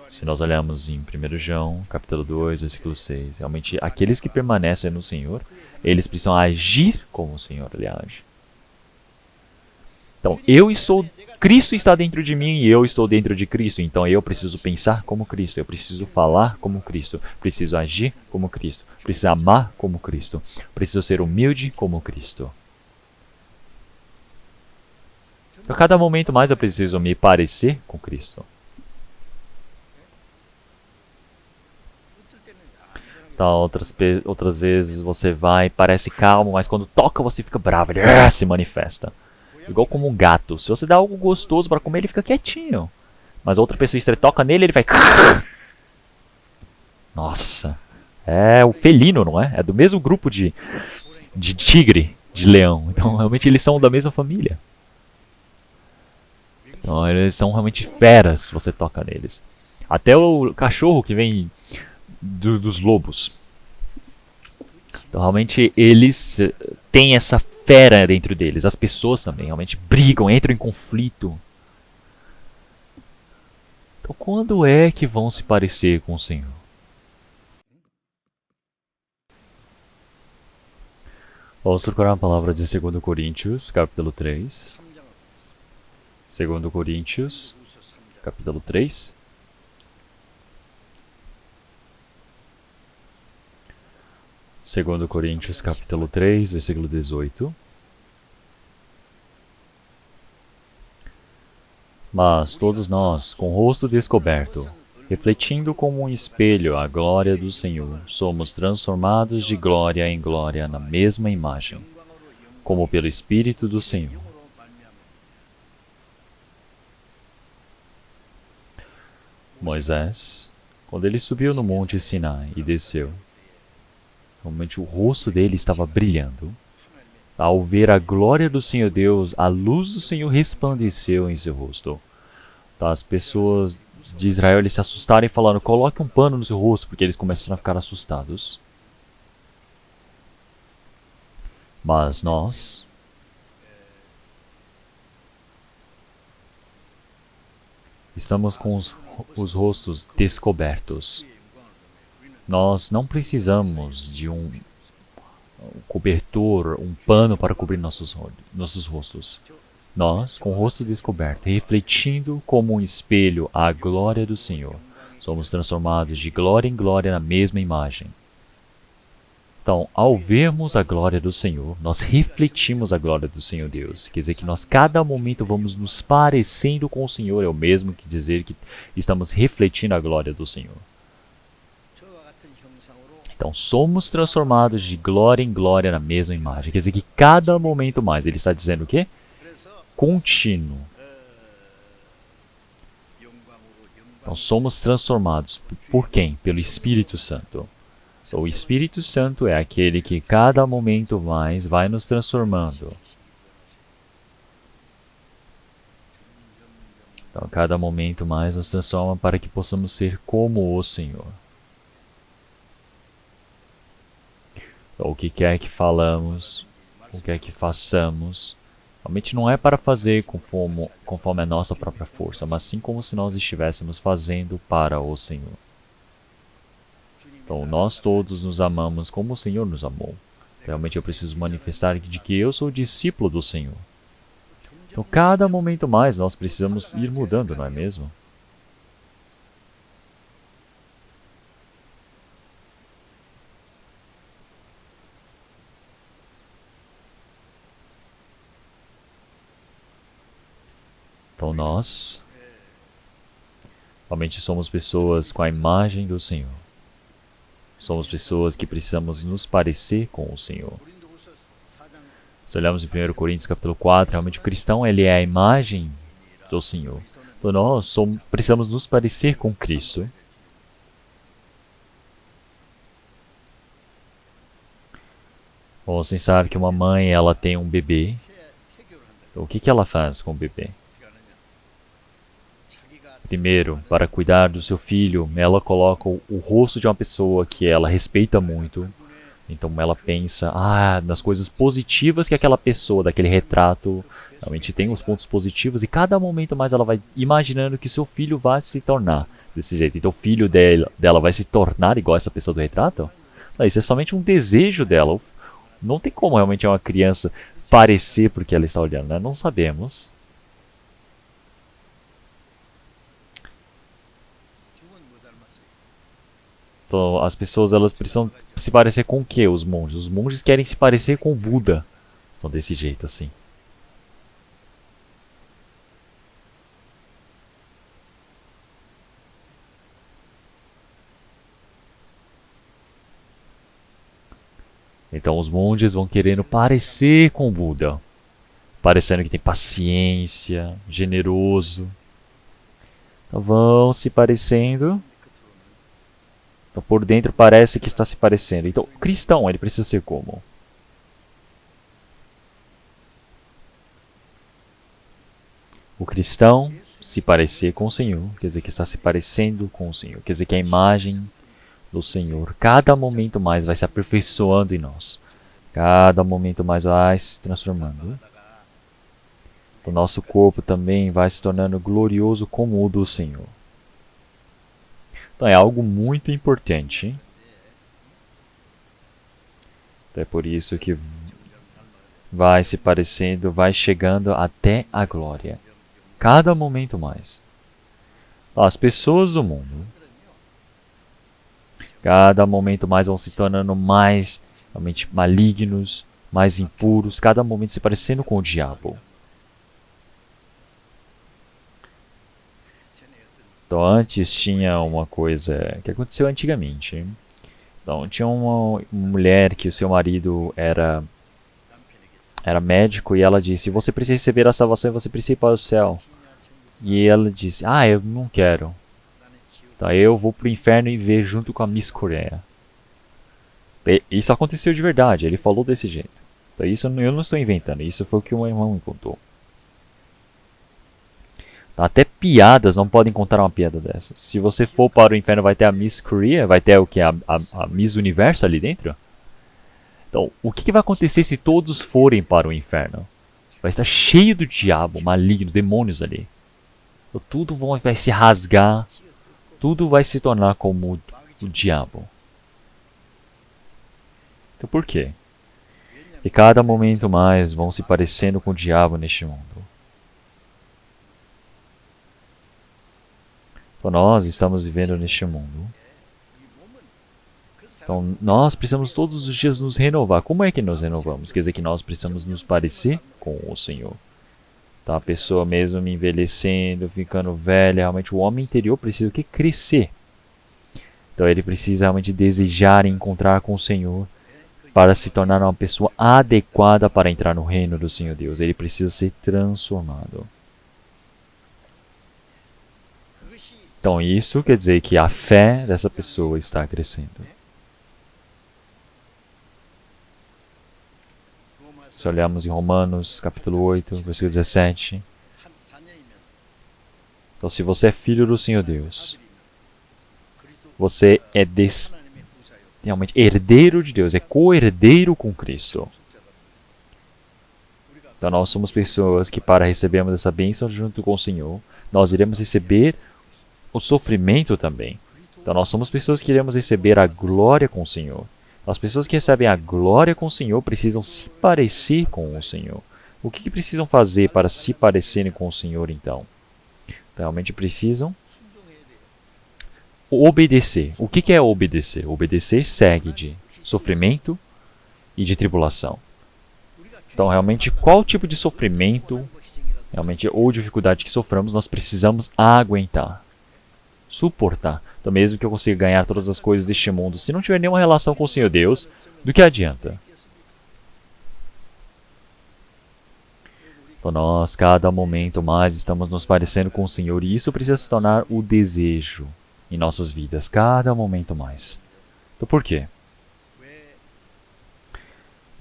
Se nós olharmos em 1 João, capítulo 2, versículo 6, realmente aqueles que permanecem no Senhor, eles precisam agir como o Senhor ele age. Então, Cristo está dentro de mim e eu estou dentro de Cristo. Então, eu preciso pensar como Cristo, eu preciso falar como Cristo, preciso agir como Cristo, preciso amar como Cristo, preciso ser humilde como Cristo. A cada momento mais eu preciso me parecer com Cristo. Então, outras vezes você vai, parece calmo, mas quando toca você fica bravo, ele se manifesta. Igual como um gato. Se você dá algo gostoso para comer, ele fica quietinho. Mas outra pessoa estranha toca nele, ele vai... Nossa. É o felino, não é? É do mesmo grupo de tigre, de leão. Então, realmente, eles são da mesma família. Então, eles são realmente feras se você toca neles. Até o cachorro que vem dos lobos. Então, realmente, eles têm essa fera dentro deles. As pessoas também realmente brigam, entram em conflito. Então, quando é que vão se parecer com o Senhor? Vamos procurar a palavra de 2 Coríntios, capítulo 3. 2 Coríntios, capítulo 3. Segundo Coríntios, capítulo 3, versículo 18. Mas todos nós, com o rosto descoberto, refletindo como um espelho a glória do Senhor, somos transformados de glória em glória na mesma imagem, como pelo Espírito do Senhor. Moisés, quando ele subiu no monte Sinai e desceu, realmente o rosto dele estava brilhando. Ao ver a glória do Senhor Deus, a luz do Senhor resplandeceu em seu rosto. Então, as pessoas de Israel eles se assustaram e falaram: coloque um pano no seu rosto, porque eles começaram a ficar assustados. Mas nós estamos com os rostos descobertos. Nós não precisamos de um cobertor, um pano para cobrir nossos rostos. Nós, com o rosto descoberto, refletindo como um espelho a glória do Senhor, somos transformados de glória em glória na mesma imagem. Então, ao vermos a glória do Senhor, nós refletimos a glória do Senhor Deus. Quer dizer que nós, cada momento, vamos nos parecendo com o Senhor. É o mesmo que dizer que estamos refletindo a glória do Senhor. Então, somos transformados de glória em glória na mesma imagem. Quer dizer que cada momento mais, ele está dizendo o quê? Contínuo. Então, somos transformados por quem? Pelo Espírito Santo. O Espírito Santo é aquele que cada momento mais vai nos transformando. Então, cada momento mais nos transforma para que possamos ser como o Senhor. Então, o que quer que falamos, o que quer que façamos, realmente não é para fazer conforme a nossa própria força, mas sim como se nós estivéssemos fazendo para o Senhor. Então, nós todos nos amamos como o Senhor nos amou. Realmente eu preciso manifestar de que eu sou discípulo do Senhor. Então, cada momento mais nós precisamos ir mudando, não é mesmo? Então, nós realmente somos pessoas com a imagem do Senhor. Somos pessoas que precisamos nos parecer com o Senhor. Se olharmos em 1 Coríntios capítulo 4, realmente o cristão ele é a imagem do Senhor. Então nós precisamos nos parecer com Cristo. Vamos pensar que uma mãe ela tem um bebê. Então, o que ela faz com o bebê? Primeiro, para cuidar do seu filho, ela coloca o rosto de uma pessoa que ela respeita muito, Então ela pensa nas coisas positivas que aquela pessoa, daquele retrato, realmente tem os pontos positivos e cada momento mais ela vai imaginando que seu filho vai se tornar desse jeito. Então o filho dela vai se tornar igual essa pessoa do retrato? Não, isso é somente um desejo dela. Não tem como realmente uma criança parecer porque ela está olhando, né? Não sabemos. Então, as pessoas elas precisam se parecer com o que, os monges? Os monges querem se parecer com o Buda. São desse jeito assim. Então os monges vão querendo parecer com o Buda. Parecendo que tem paciência, generoso. Então vão se parecendo. Então, por dentro parece que está se parecendo. Então o cristão ele precisa ser como? O cristão se parecer com o Senhor, quer dizer que está se parecendo com o Senhor, quer dizer que a imagem do Senhor, cada momento mais vai se aperfeiçoando em nós, cada momento mais vai se transformando. O nosso corpo também vai se tornando glorioso como o do Senhor. Então é algo muito importante. Então é por isso que vai se parecendo, vai chegando até a glória. Cada momento mais. As pessoas do mundo, cada momento mais vão se tornando mais realmente malignos, mais impuros, cada momento se parecendo com o diabo. Então antes tinha uma coisa que aconteceu antigamente. Então tinha uma mulher que o seu marido era médico e ela disse: você precisa receber a salvação e você precisa ir para o céu. E ela disse: eu não quero. Então eu vou para o inferno e ver junto com a Miss Coreia. Isso aconteceu de verdade, ele falou desse jeito. Então isso eu não estou inventando, isso foi o que o meu irmão me contou. Até piadas não podem contar uma piada dessa. Se você for para o inferno, vai ter a Miss Korea, vai ter o que? A Miss Universo ali dentro? Então, o que vai acontecer se todos forem para o inferno? Vai estar cheio do diabo, maligno, demônios ali. Então, tudo vai se rasgar, tudo vai se tornar como o diabo. Então, por quê? Porque cada momento mais vão se parecendo com o diabo neste mundo. Então nós estamos vivendo neste mundo. Então nós precisamos todos os dias nos renovar. Como é que nos renovamos? Quer dizer que nós precisamos nos parecer com o Senhor. Então a pessoa mesmo envelhecendo, ficando velha, realmente o homem interior precisa crescer. Então ele precisa realmente desejar e encontrar com o Senhor para se tornar uma pessoa adequada para entrar no reino do Senhor Deus. Ele precisa ser transformado. Então isso quer dizer que a fé dessa pessoa está crescendo. Se olharmos em Romanos capítulo 8, versículo 17. Então se você é filho do Senhor Deus, você é realmente herdeiro de Deus, é co-herdeiro com Cristo. Então nós somos pessoas que para recebermos essa bênção junto com o Senhor, nós iremos receber o sofrimento também. Então nós somos pessoas que iremos receber a glória com o Senhor. As pessoas que recebem a glória com o Senhor precisam se parecer com o Senhor. O que precisam fazer para se parecerem com o Senhor então? Realmente precisam obedecer. O que é obedecer? Obedecer segue de sofrimento e de tribulação. Então realmente qual tipo de sofrimento realmente ou dificuldade que soframos nós precisamos aguentar. Suportar. Então mesmo que eu consiga ganhar todas as coisas deste mundo, se não tiver nenhuma relação com o Senhor Deus, do que adianta? Então nós, cada momento mais, estamos nos parecendo com o Senhor e isso precisa se tornar o desejo em nossas vidas, cada momento mais. Então por quê?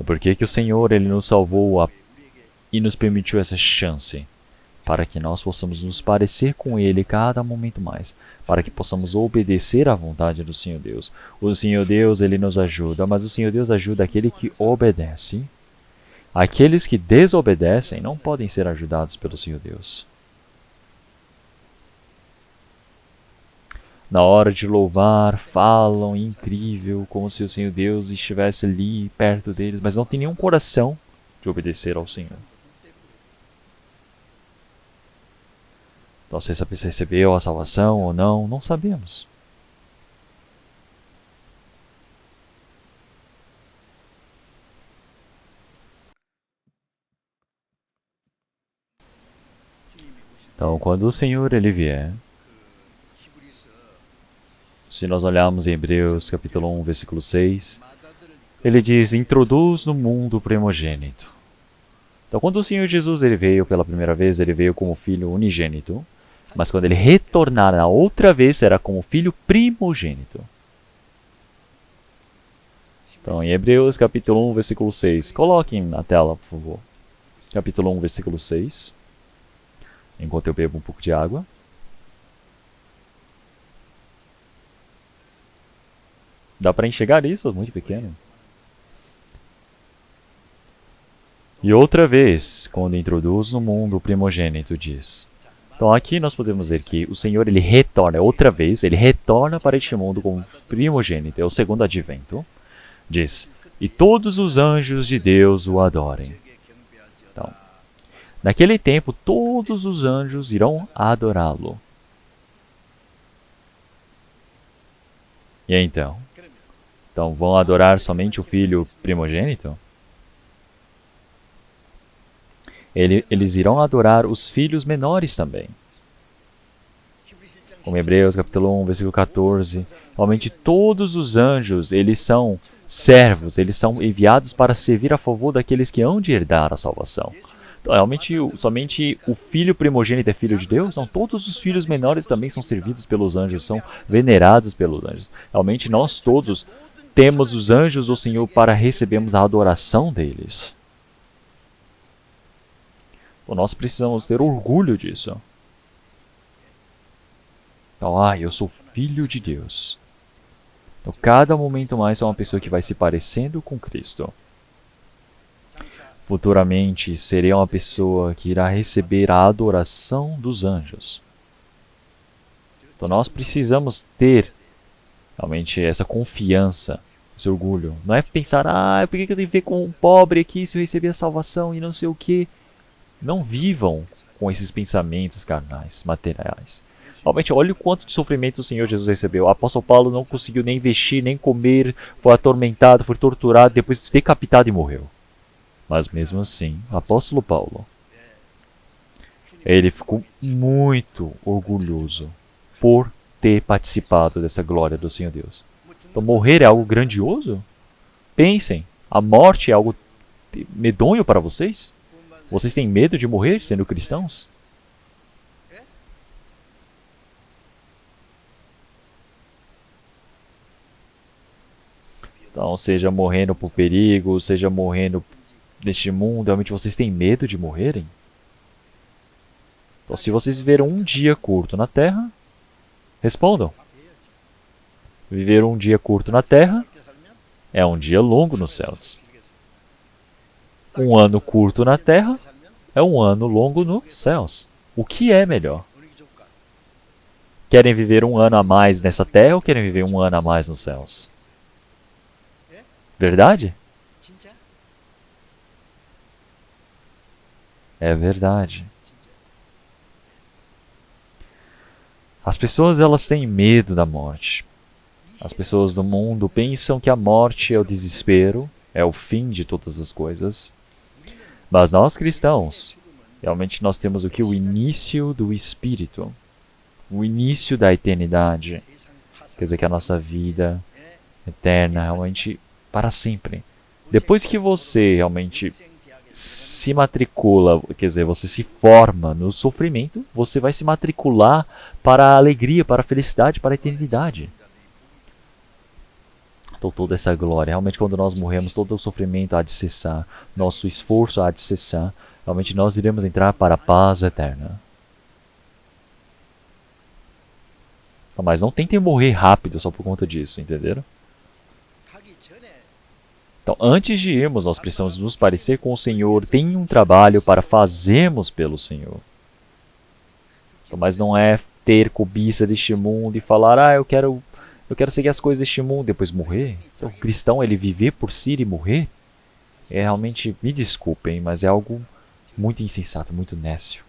Por que o Senhor ele nos salvou e nos permitiu essa chance para que nós possamos nos parecer com Ele cada momento mais, para que possamos obedecer à vontade do Senhor Deus. O Senhor Deus, Ele nos ajuda, mas o Senhor Deus ajuda aquele que obedece. Aqueles que desobedecem não podem ser ajudados pelo Senhor Deus. Na hora de louvar, falam incrível, como se o Senhor Deus estivesse ali perto deles, mas não tem nenhum coração de obedecer ao Senhor. Então, se essa pessoa recebeu a salvação ou não, não sabemos. Então, quando o Senhor ele vier, se nós olharmos em Hebreus capítulo 1, versículo 6, ele diz, introduz no mundo o primogênito. Então, quando o Senhor Jesus ele veio pela primeira vez, ele veio como filho unigênito, mas quando ele retornar a outra vez, será como filho primogênito. Então, em Hebreus capítulo 1, versículo 6, coloquem na tela, por favor. Capítulo 1, versículo 6. Enquanto eu bebo um pouco de água. Dá para enxergar isso? Muito pequeno. E outra vez, quando introduz no mundo o primogênito, diz. Então aqui nós podemos ver que o Senhor ele retorna, outra vez, ele retorna para este mundo como primogênito, é o segundo advento. Diz, e todos os anjos de Deus o adorem. Então, naquele tempo, todos os anjos irão adorá-lo. E então? Então, vão adorar somente o filho primogênito? Eles irão adorar os filhos menores também. Como Hebreus capítulo 1, versículo 14. Realmente todos os anjos, eles são servos, eles são enviados para servir a favor daqueles que hão de herdar a salvação. Então, realmente, somente o filho primogênito é filho de Deus? Não, todos os filhos menores também são servidos pelos anjos, são venerados pelos anjos. Realmente, nós todos temos os anjos do Senhor para recebermos a adoração deles. Então, nós precisamos ter orgulho disso. Então, eu sou filho de Deus. Então, cada momento mais é uma pessoa que vai se parecendo com Cristo. Futuramente, serei uma pessoa que irá receber a adoração dos anjos. Então, nós precisamos ter realmente essa confiança, esse orgulho. Não é pensar, por que eu tenho que ver com um pobre aqui se eu receber a salvação e não sei o quê. Não vivam com esses pensamentos carnais, materiais. Realmente, olha o quanto de sofrimento o Senhor Jesus recebeu. O apóstolo Paulo não conseguiu nem vestir, nem comer, foi atormentado, foi torturado, depois decapitado e morreu. Mas mesmo assim, o apóstolo Paulo, ele ficou muito orgulhoso por ter participado dessa glória do Senhor Deus. Então, morrer é algo grandioso? Pensem, a morte é algo medonho para vocês? Vocês têm medo de morrer sendo cristãos? Então, seja morrendo por perigo, seja morrendo neste mundo, realmente vocês têm medo de morrerem? Então, se vocês viveram um dia curto na Terra, respondam. Viver um dia curto na Terra é um dia longo nos céus. Um ano curto na Terra é um ano longo nos céus. O que é melhor? Querem viver um ano a mais nessa Terra ou querem viver um ano a mais nos céus? Verdade? É verdade. As pessoas elas têm medo da morte. As pessoas do mundo pensam que a morte é o desespero, é o fim de todas as coisas. Mas nós cristãos, realmente nós temos o que? O início do Espírito. O início da eternidade. Quer dizer que a nossa vida eterna realmente para sempre. Depois que você realmente se matricula, quer dizer, você se forma no sofrimento, você vai se matricular para a alegria, para a felicidade, para a eternidade. Então toda essa glória, realmente quando nós morremos, todo o sofrimento há de cessar, nosso esforço há de cessar, realmente nós iremos entrar para a paz eterna. Mas não tentem morrer rápido só por conta disso, entenderam? Então, antes de irmos, nós precisamos nos parecer com o Senhor, tem um trabalho para fazermos pelo Senhor. Então, mas não é ter cobiça deste mundo e falar, eu quero seguir as coisas deste mundo, depois morrer. Então, o cristão, ele viver por si e morrer, é realmente, me desculpem, mas é algo muito insensato, muito nécio.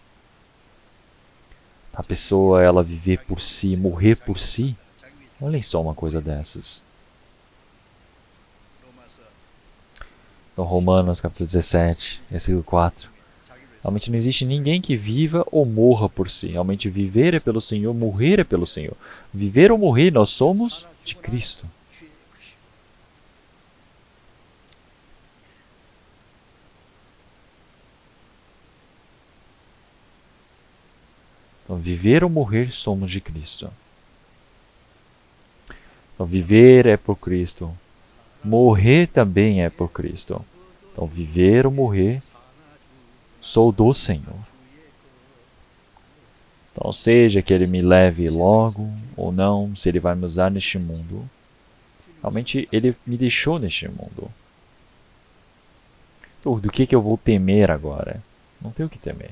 A pessoa, ela viver por si, morrer por si, olhem só uma coisa dessas. Então, Romanos capítulo 17, versículo 4. Realmente não existe ninguém que viva ou morra por si. Realmente viver é pelo Senhor, morrer é pelo Senhor. Viver ou morrer, nós somos de Cristo. Então, viver ou morrer, somos de Cristo. Então, viver é por Cristo. Morrer também é por Cristo. Então, viver ou morrer, sou do Senhor. Então, seja que Ele me leve logo ou não, se Ele vai me usar neste mundo, realmente Ele me deixou neste mundo. Então, do que eu vou temer agora? Não tenho o que temer.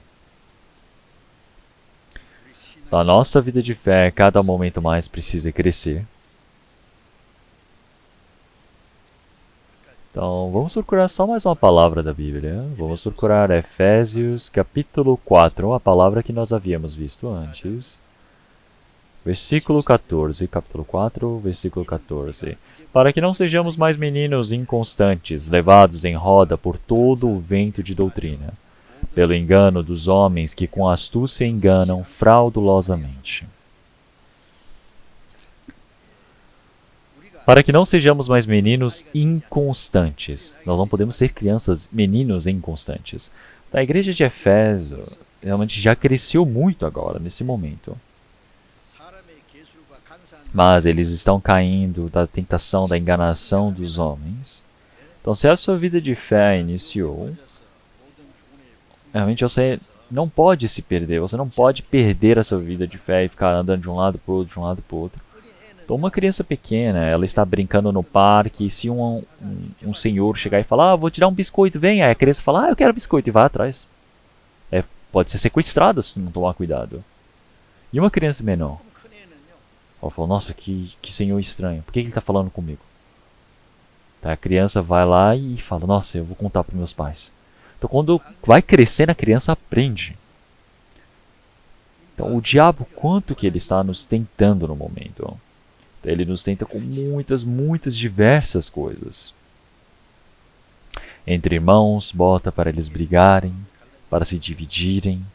Então, a nossa vida de fé, cada momento mais, precisa crescer. Então, vamos procurar só mais uma palavra da Bíblia. Vamos procurar Efésios capítulo 4, a palavra que nós havíamos visto antes. Versículo 14, capítulo 4, versículo 14. Para que não sejamos mais meninos inconstantes, levados em roda por todo o vento de doutrina, pelo engano dos homens que com astúcia enganam fraudulosamente. Para que não sejamos mais meninos inconstantes. Nós não podemos ser crianças, meninos inconstantes. A igreja de Éfeso realmente já cresceu muito agora, nesse momento. Mas eles estão caindo da tentação, da enganação dos homens. Então, se a sua vida de fé iniciou, realmente você não pode se perder. Você não pode perder a sua vida de fé e ficar andando de um lado para o outro, de um lado para o outro. Então, uma criança pequena, ela está brincando no parque, e se um senhor chegar e falar, vou te dar um biscoito, vem. Aí a criança fala, eu quero biscoito, e vai atrás. Pode ser sequestrada se não tomar cuidado. E uma criança menor? Ela falou, nossa, que senhor estranho, por que ele está falando comigo? Então, a criança vai lá e fala, nossa, eu vou contar para meus pais. Então, quando vai crescendo, a criança aprende. Então, o diabo, quanto que ele está nos tentando no momento? Ele nos tenta com muitas diversas coisas. Entre irmãos, bota para eles brigarem, para se dividirem.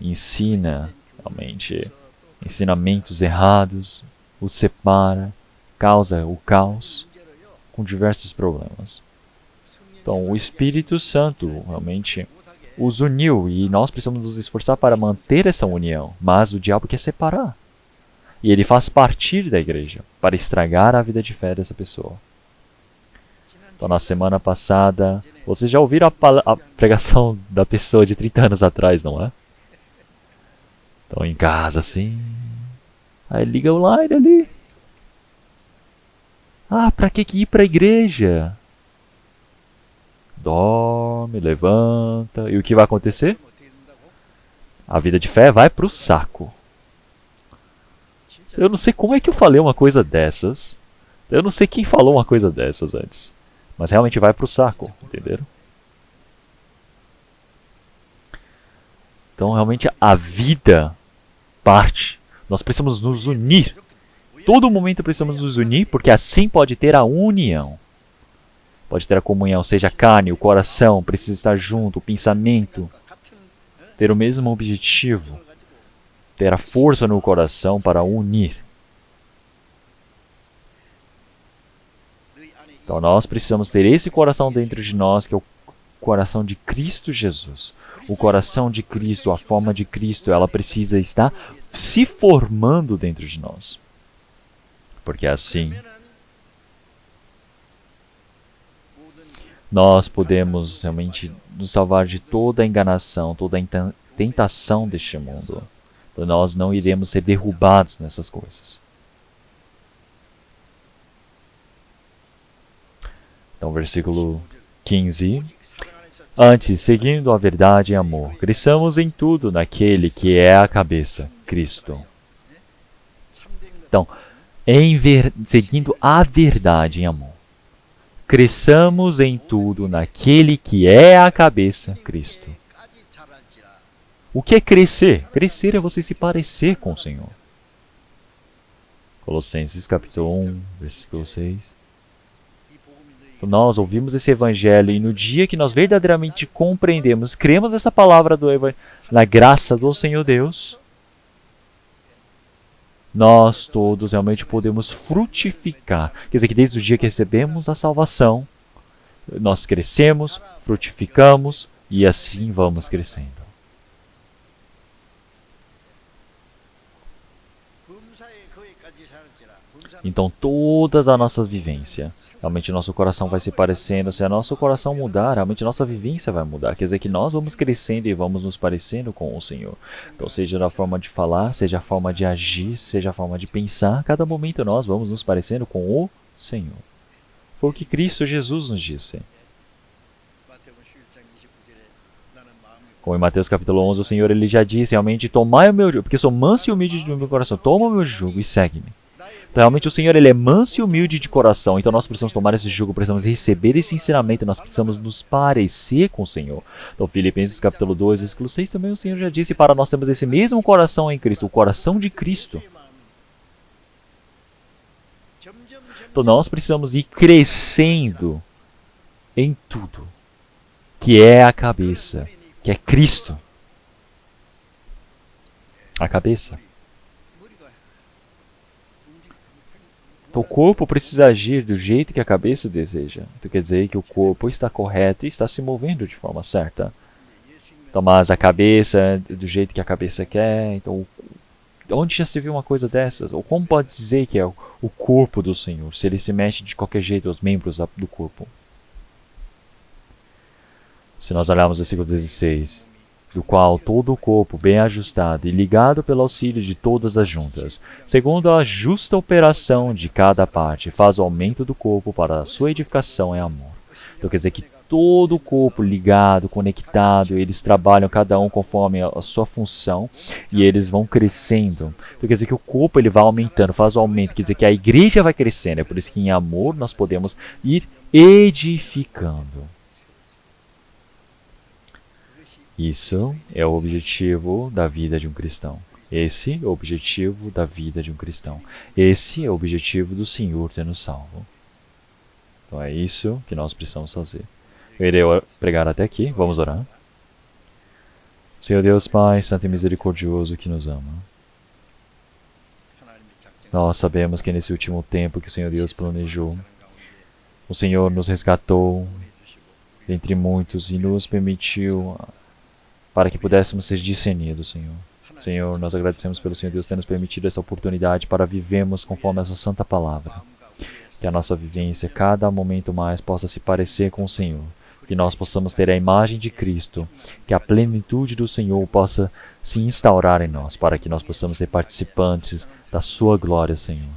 Ensina, realmente, ensinamentos errados, os separa, causa o caos, com diversos problemas. Então, o Espírito Santo realmente os uniu e nós precisamos nos esforçar para manter essa união, mas o diabo quer separar. E ele faz partir da igreja para estragar a vida de fé dessa pessoa. Então, na semana passada, vocês já ouviram a pregação da pessoa de 30 anos atrás, não é? Então, em casa, assim. Aí liga o line ali. Pra que ir para a igreja? Dorme, levanta. E o que vai acontecer? A vida de fé vai para o saco. Eu não sei como é que eu falei uma coisa dessas. Eu não sei quem falou uma coisa dessas antes. Mas realmente vai pro saco, entenderam? Então realmente a vida parte. Nós precisamos nos unir. Todo momento precisamos nos unir, porque assim pode ter a união. Pode ter a comunhão, seja a carne, o coração, precisa estar junto, o pensamento. Ter o mesmo objetivo. Ter a força no coração para unir. Então nós precisamos ter esse coração dentro de nós, que é o coração de Cristo Jesus. O coração de Cristo, a forma de Cristo, ela precisa estar se formando dentro de nós. Porque assim, Nós podemos realmente nos salvar de toda a enganação, toda a tentação deste mundo. Então nós não iremos ser derrubados nessas coisas. Então, versículo 15. Antes, seguindo a verdade e amor, cresçamos em tudo naquele que é a cabeça, Cristo. Então, seguindo a verdade em amor, cresçamos em tudo naquele que é a cabeça, Cristo. O que é crescer? Crescer é você se parecer com o Senhor. Colossenses capítulo 1, versículo 6. Então, nós ouvimos esse evangelho e no dia que nós verdadeiramente compreendemos, cremos nessa palavra do evangelho, na graça do Senhor Deus, nós todos realmente podemos frutificar. Quer dizer que desde o dia que recebemos a salvação, nós crescemos, frutificamos e assim vamos crescendo. Então toda a nossa vivência, realmente nosso coração vai se parecendo, se o nosso coração mudar, realmente nossa vivência vai mudar. Quer dizer que nós vamos crescendo e vamos nos parecendo com o Senhor. Então seja na forma de falar, seja a forma de agir, seja a forma de pensar, cada momento nós vamos nos parecendo com o Senhor. Foi o que Cristo Jesus nos disse. Como em Mateus capítulo 11, o Senhor ele já disse realmente, tomai o meu jugo, porque sou manso e humilde do meu coração, toma o meu jugo e segue-me. Então, realmente o Senhor ele é manso e humilde de coração, então nós precisamos tomar esse jugo, precisamos receber esse ensinamento, nós precisamos nos parecer com o Senhor. Então Filipenses capítulo 2, versículo 6 também o Senhor já disse, para nós temos esse mesmo coração em Cristo, o coração de Cristo. Então nós precisamos ir crescendo em tudo, que é a cabeça, que é Cristo. A cabeça. Então, o corpo precisa agir do jeito que a cabeça deseja. Então quer dizer que o corpo está correto e está se movendo de forma certa. Então, mas a cabeça, do jeito que a cabeça quer. Então, onde já se viu uma coisa dessas? Ou como pode dizer que é o corpo do Senhor, se ele se mexe de qualquer jeito aos membros do corpo? Se nós olharmos o versículo 16, do qual todo o corpo, bem ajustado e ligado pelo auxílio de todas as juntas, segundo a justa operação de cada parte, faz o aumento do corpo para a sua edificação em amor. Então quer dizer que todo o corpo ligado, conectado, eles trabalham cada um conforme a sua função e eles vão crescendo. Então quer dizer que o corpo ele vai aumentando, faz o aumento, quer dizer que a igreja vai crescendo. É por isso que em amor nós podemos ir edificando. Isso é o objetivo da vida de um cristão. Esse é o objetivo da vida de um cristão. Esse é o objetivo do Senhor ter nos salvo. Então é isso que nós precisamos fazer. Eu irei pregar até aqui. Vamos orar. Senhor Deus Pai, Santo e Misericordioso que nos ama. Nós sabemos que nesse último tempo que o Senhor Deus planejou, o Senhor nos resgatou dentre muitos e nos permitiu para que pudéssemos ser discernidos, Senhor. Senhor, nós agradecemos pelo Senhor Deus ter nos permitido essa oportunidade para vivermos conforme essa santa palavra. Que a nossa vivência, cada momento mais, possa se parecer com o Senhor. Que nós possamos ter a imagem de Cristo. Que a plenitude do Senhor possa se instaurar em nós, para que nós possamos ser participantes da sua glória, Senhor.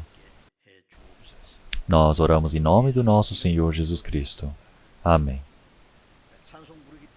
Nós oramos em nome do nosso Senhor Jesus Cristo. Amém.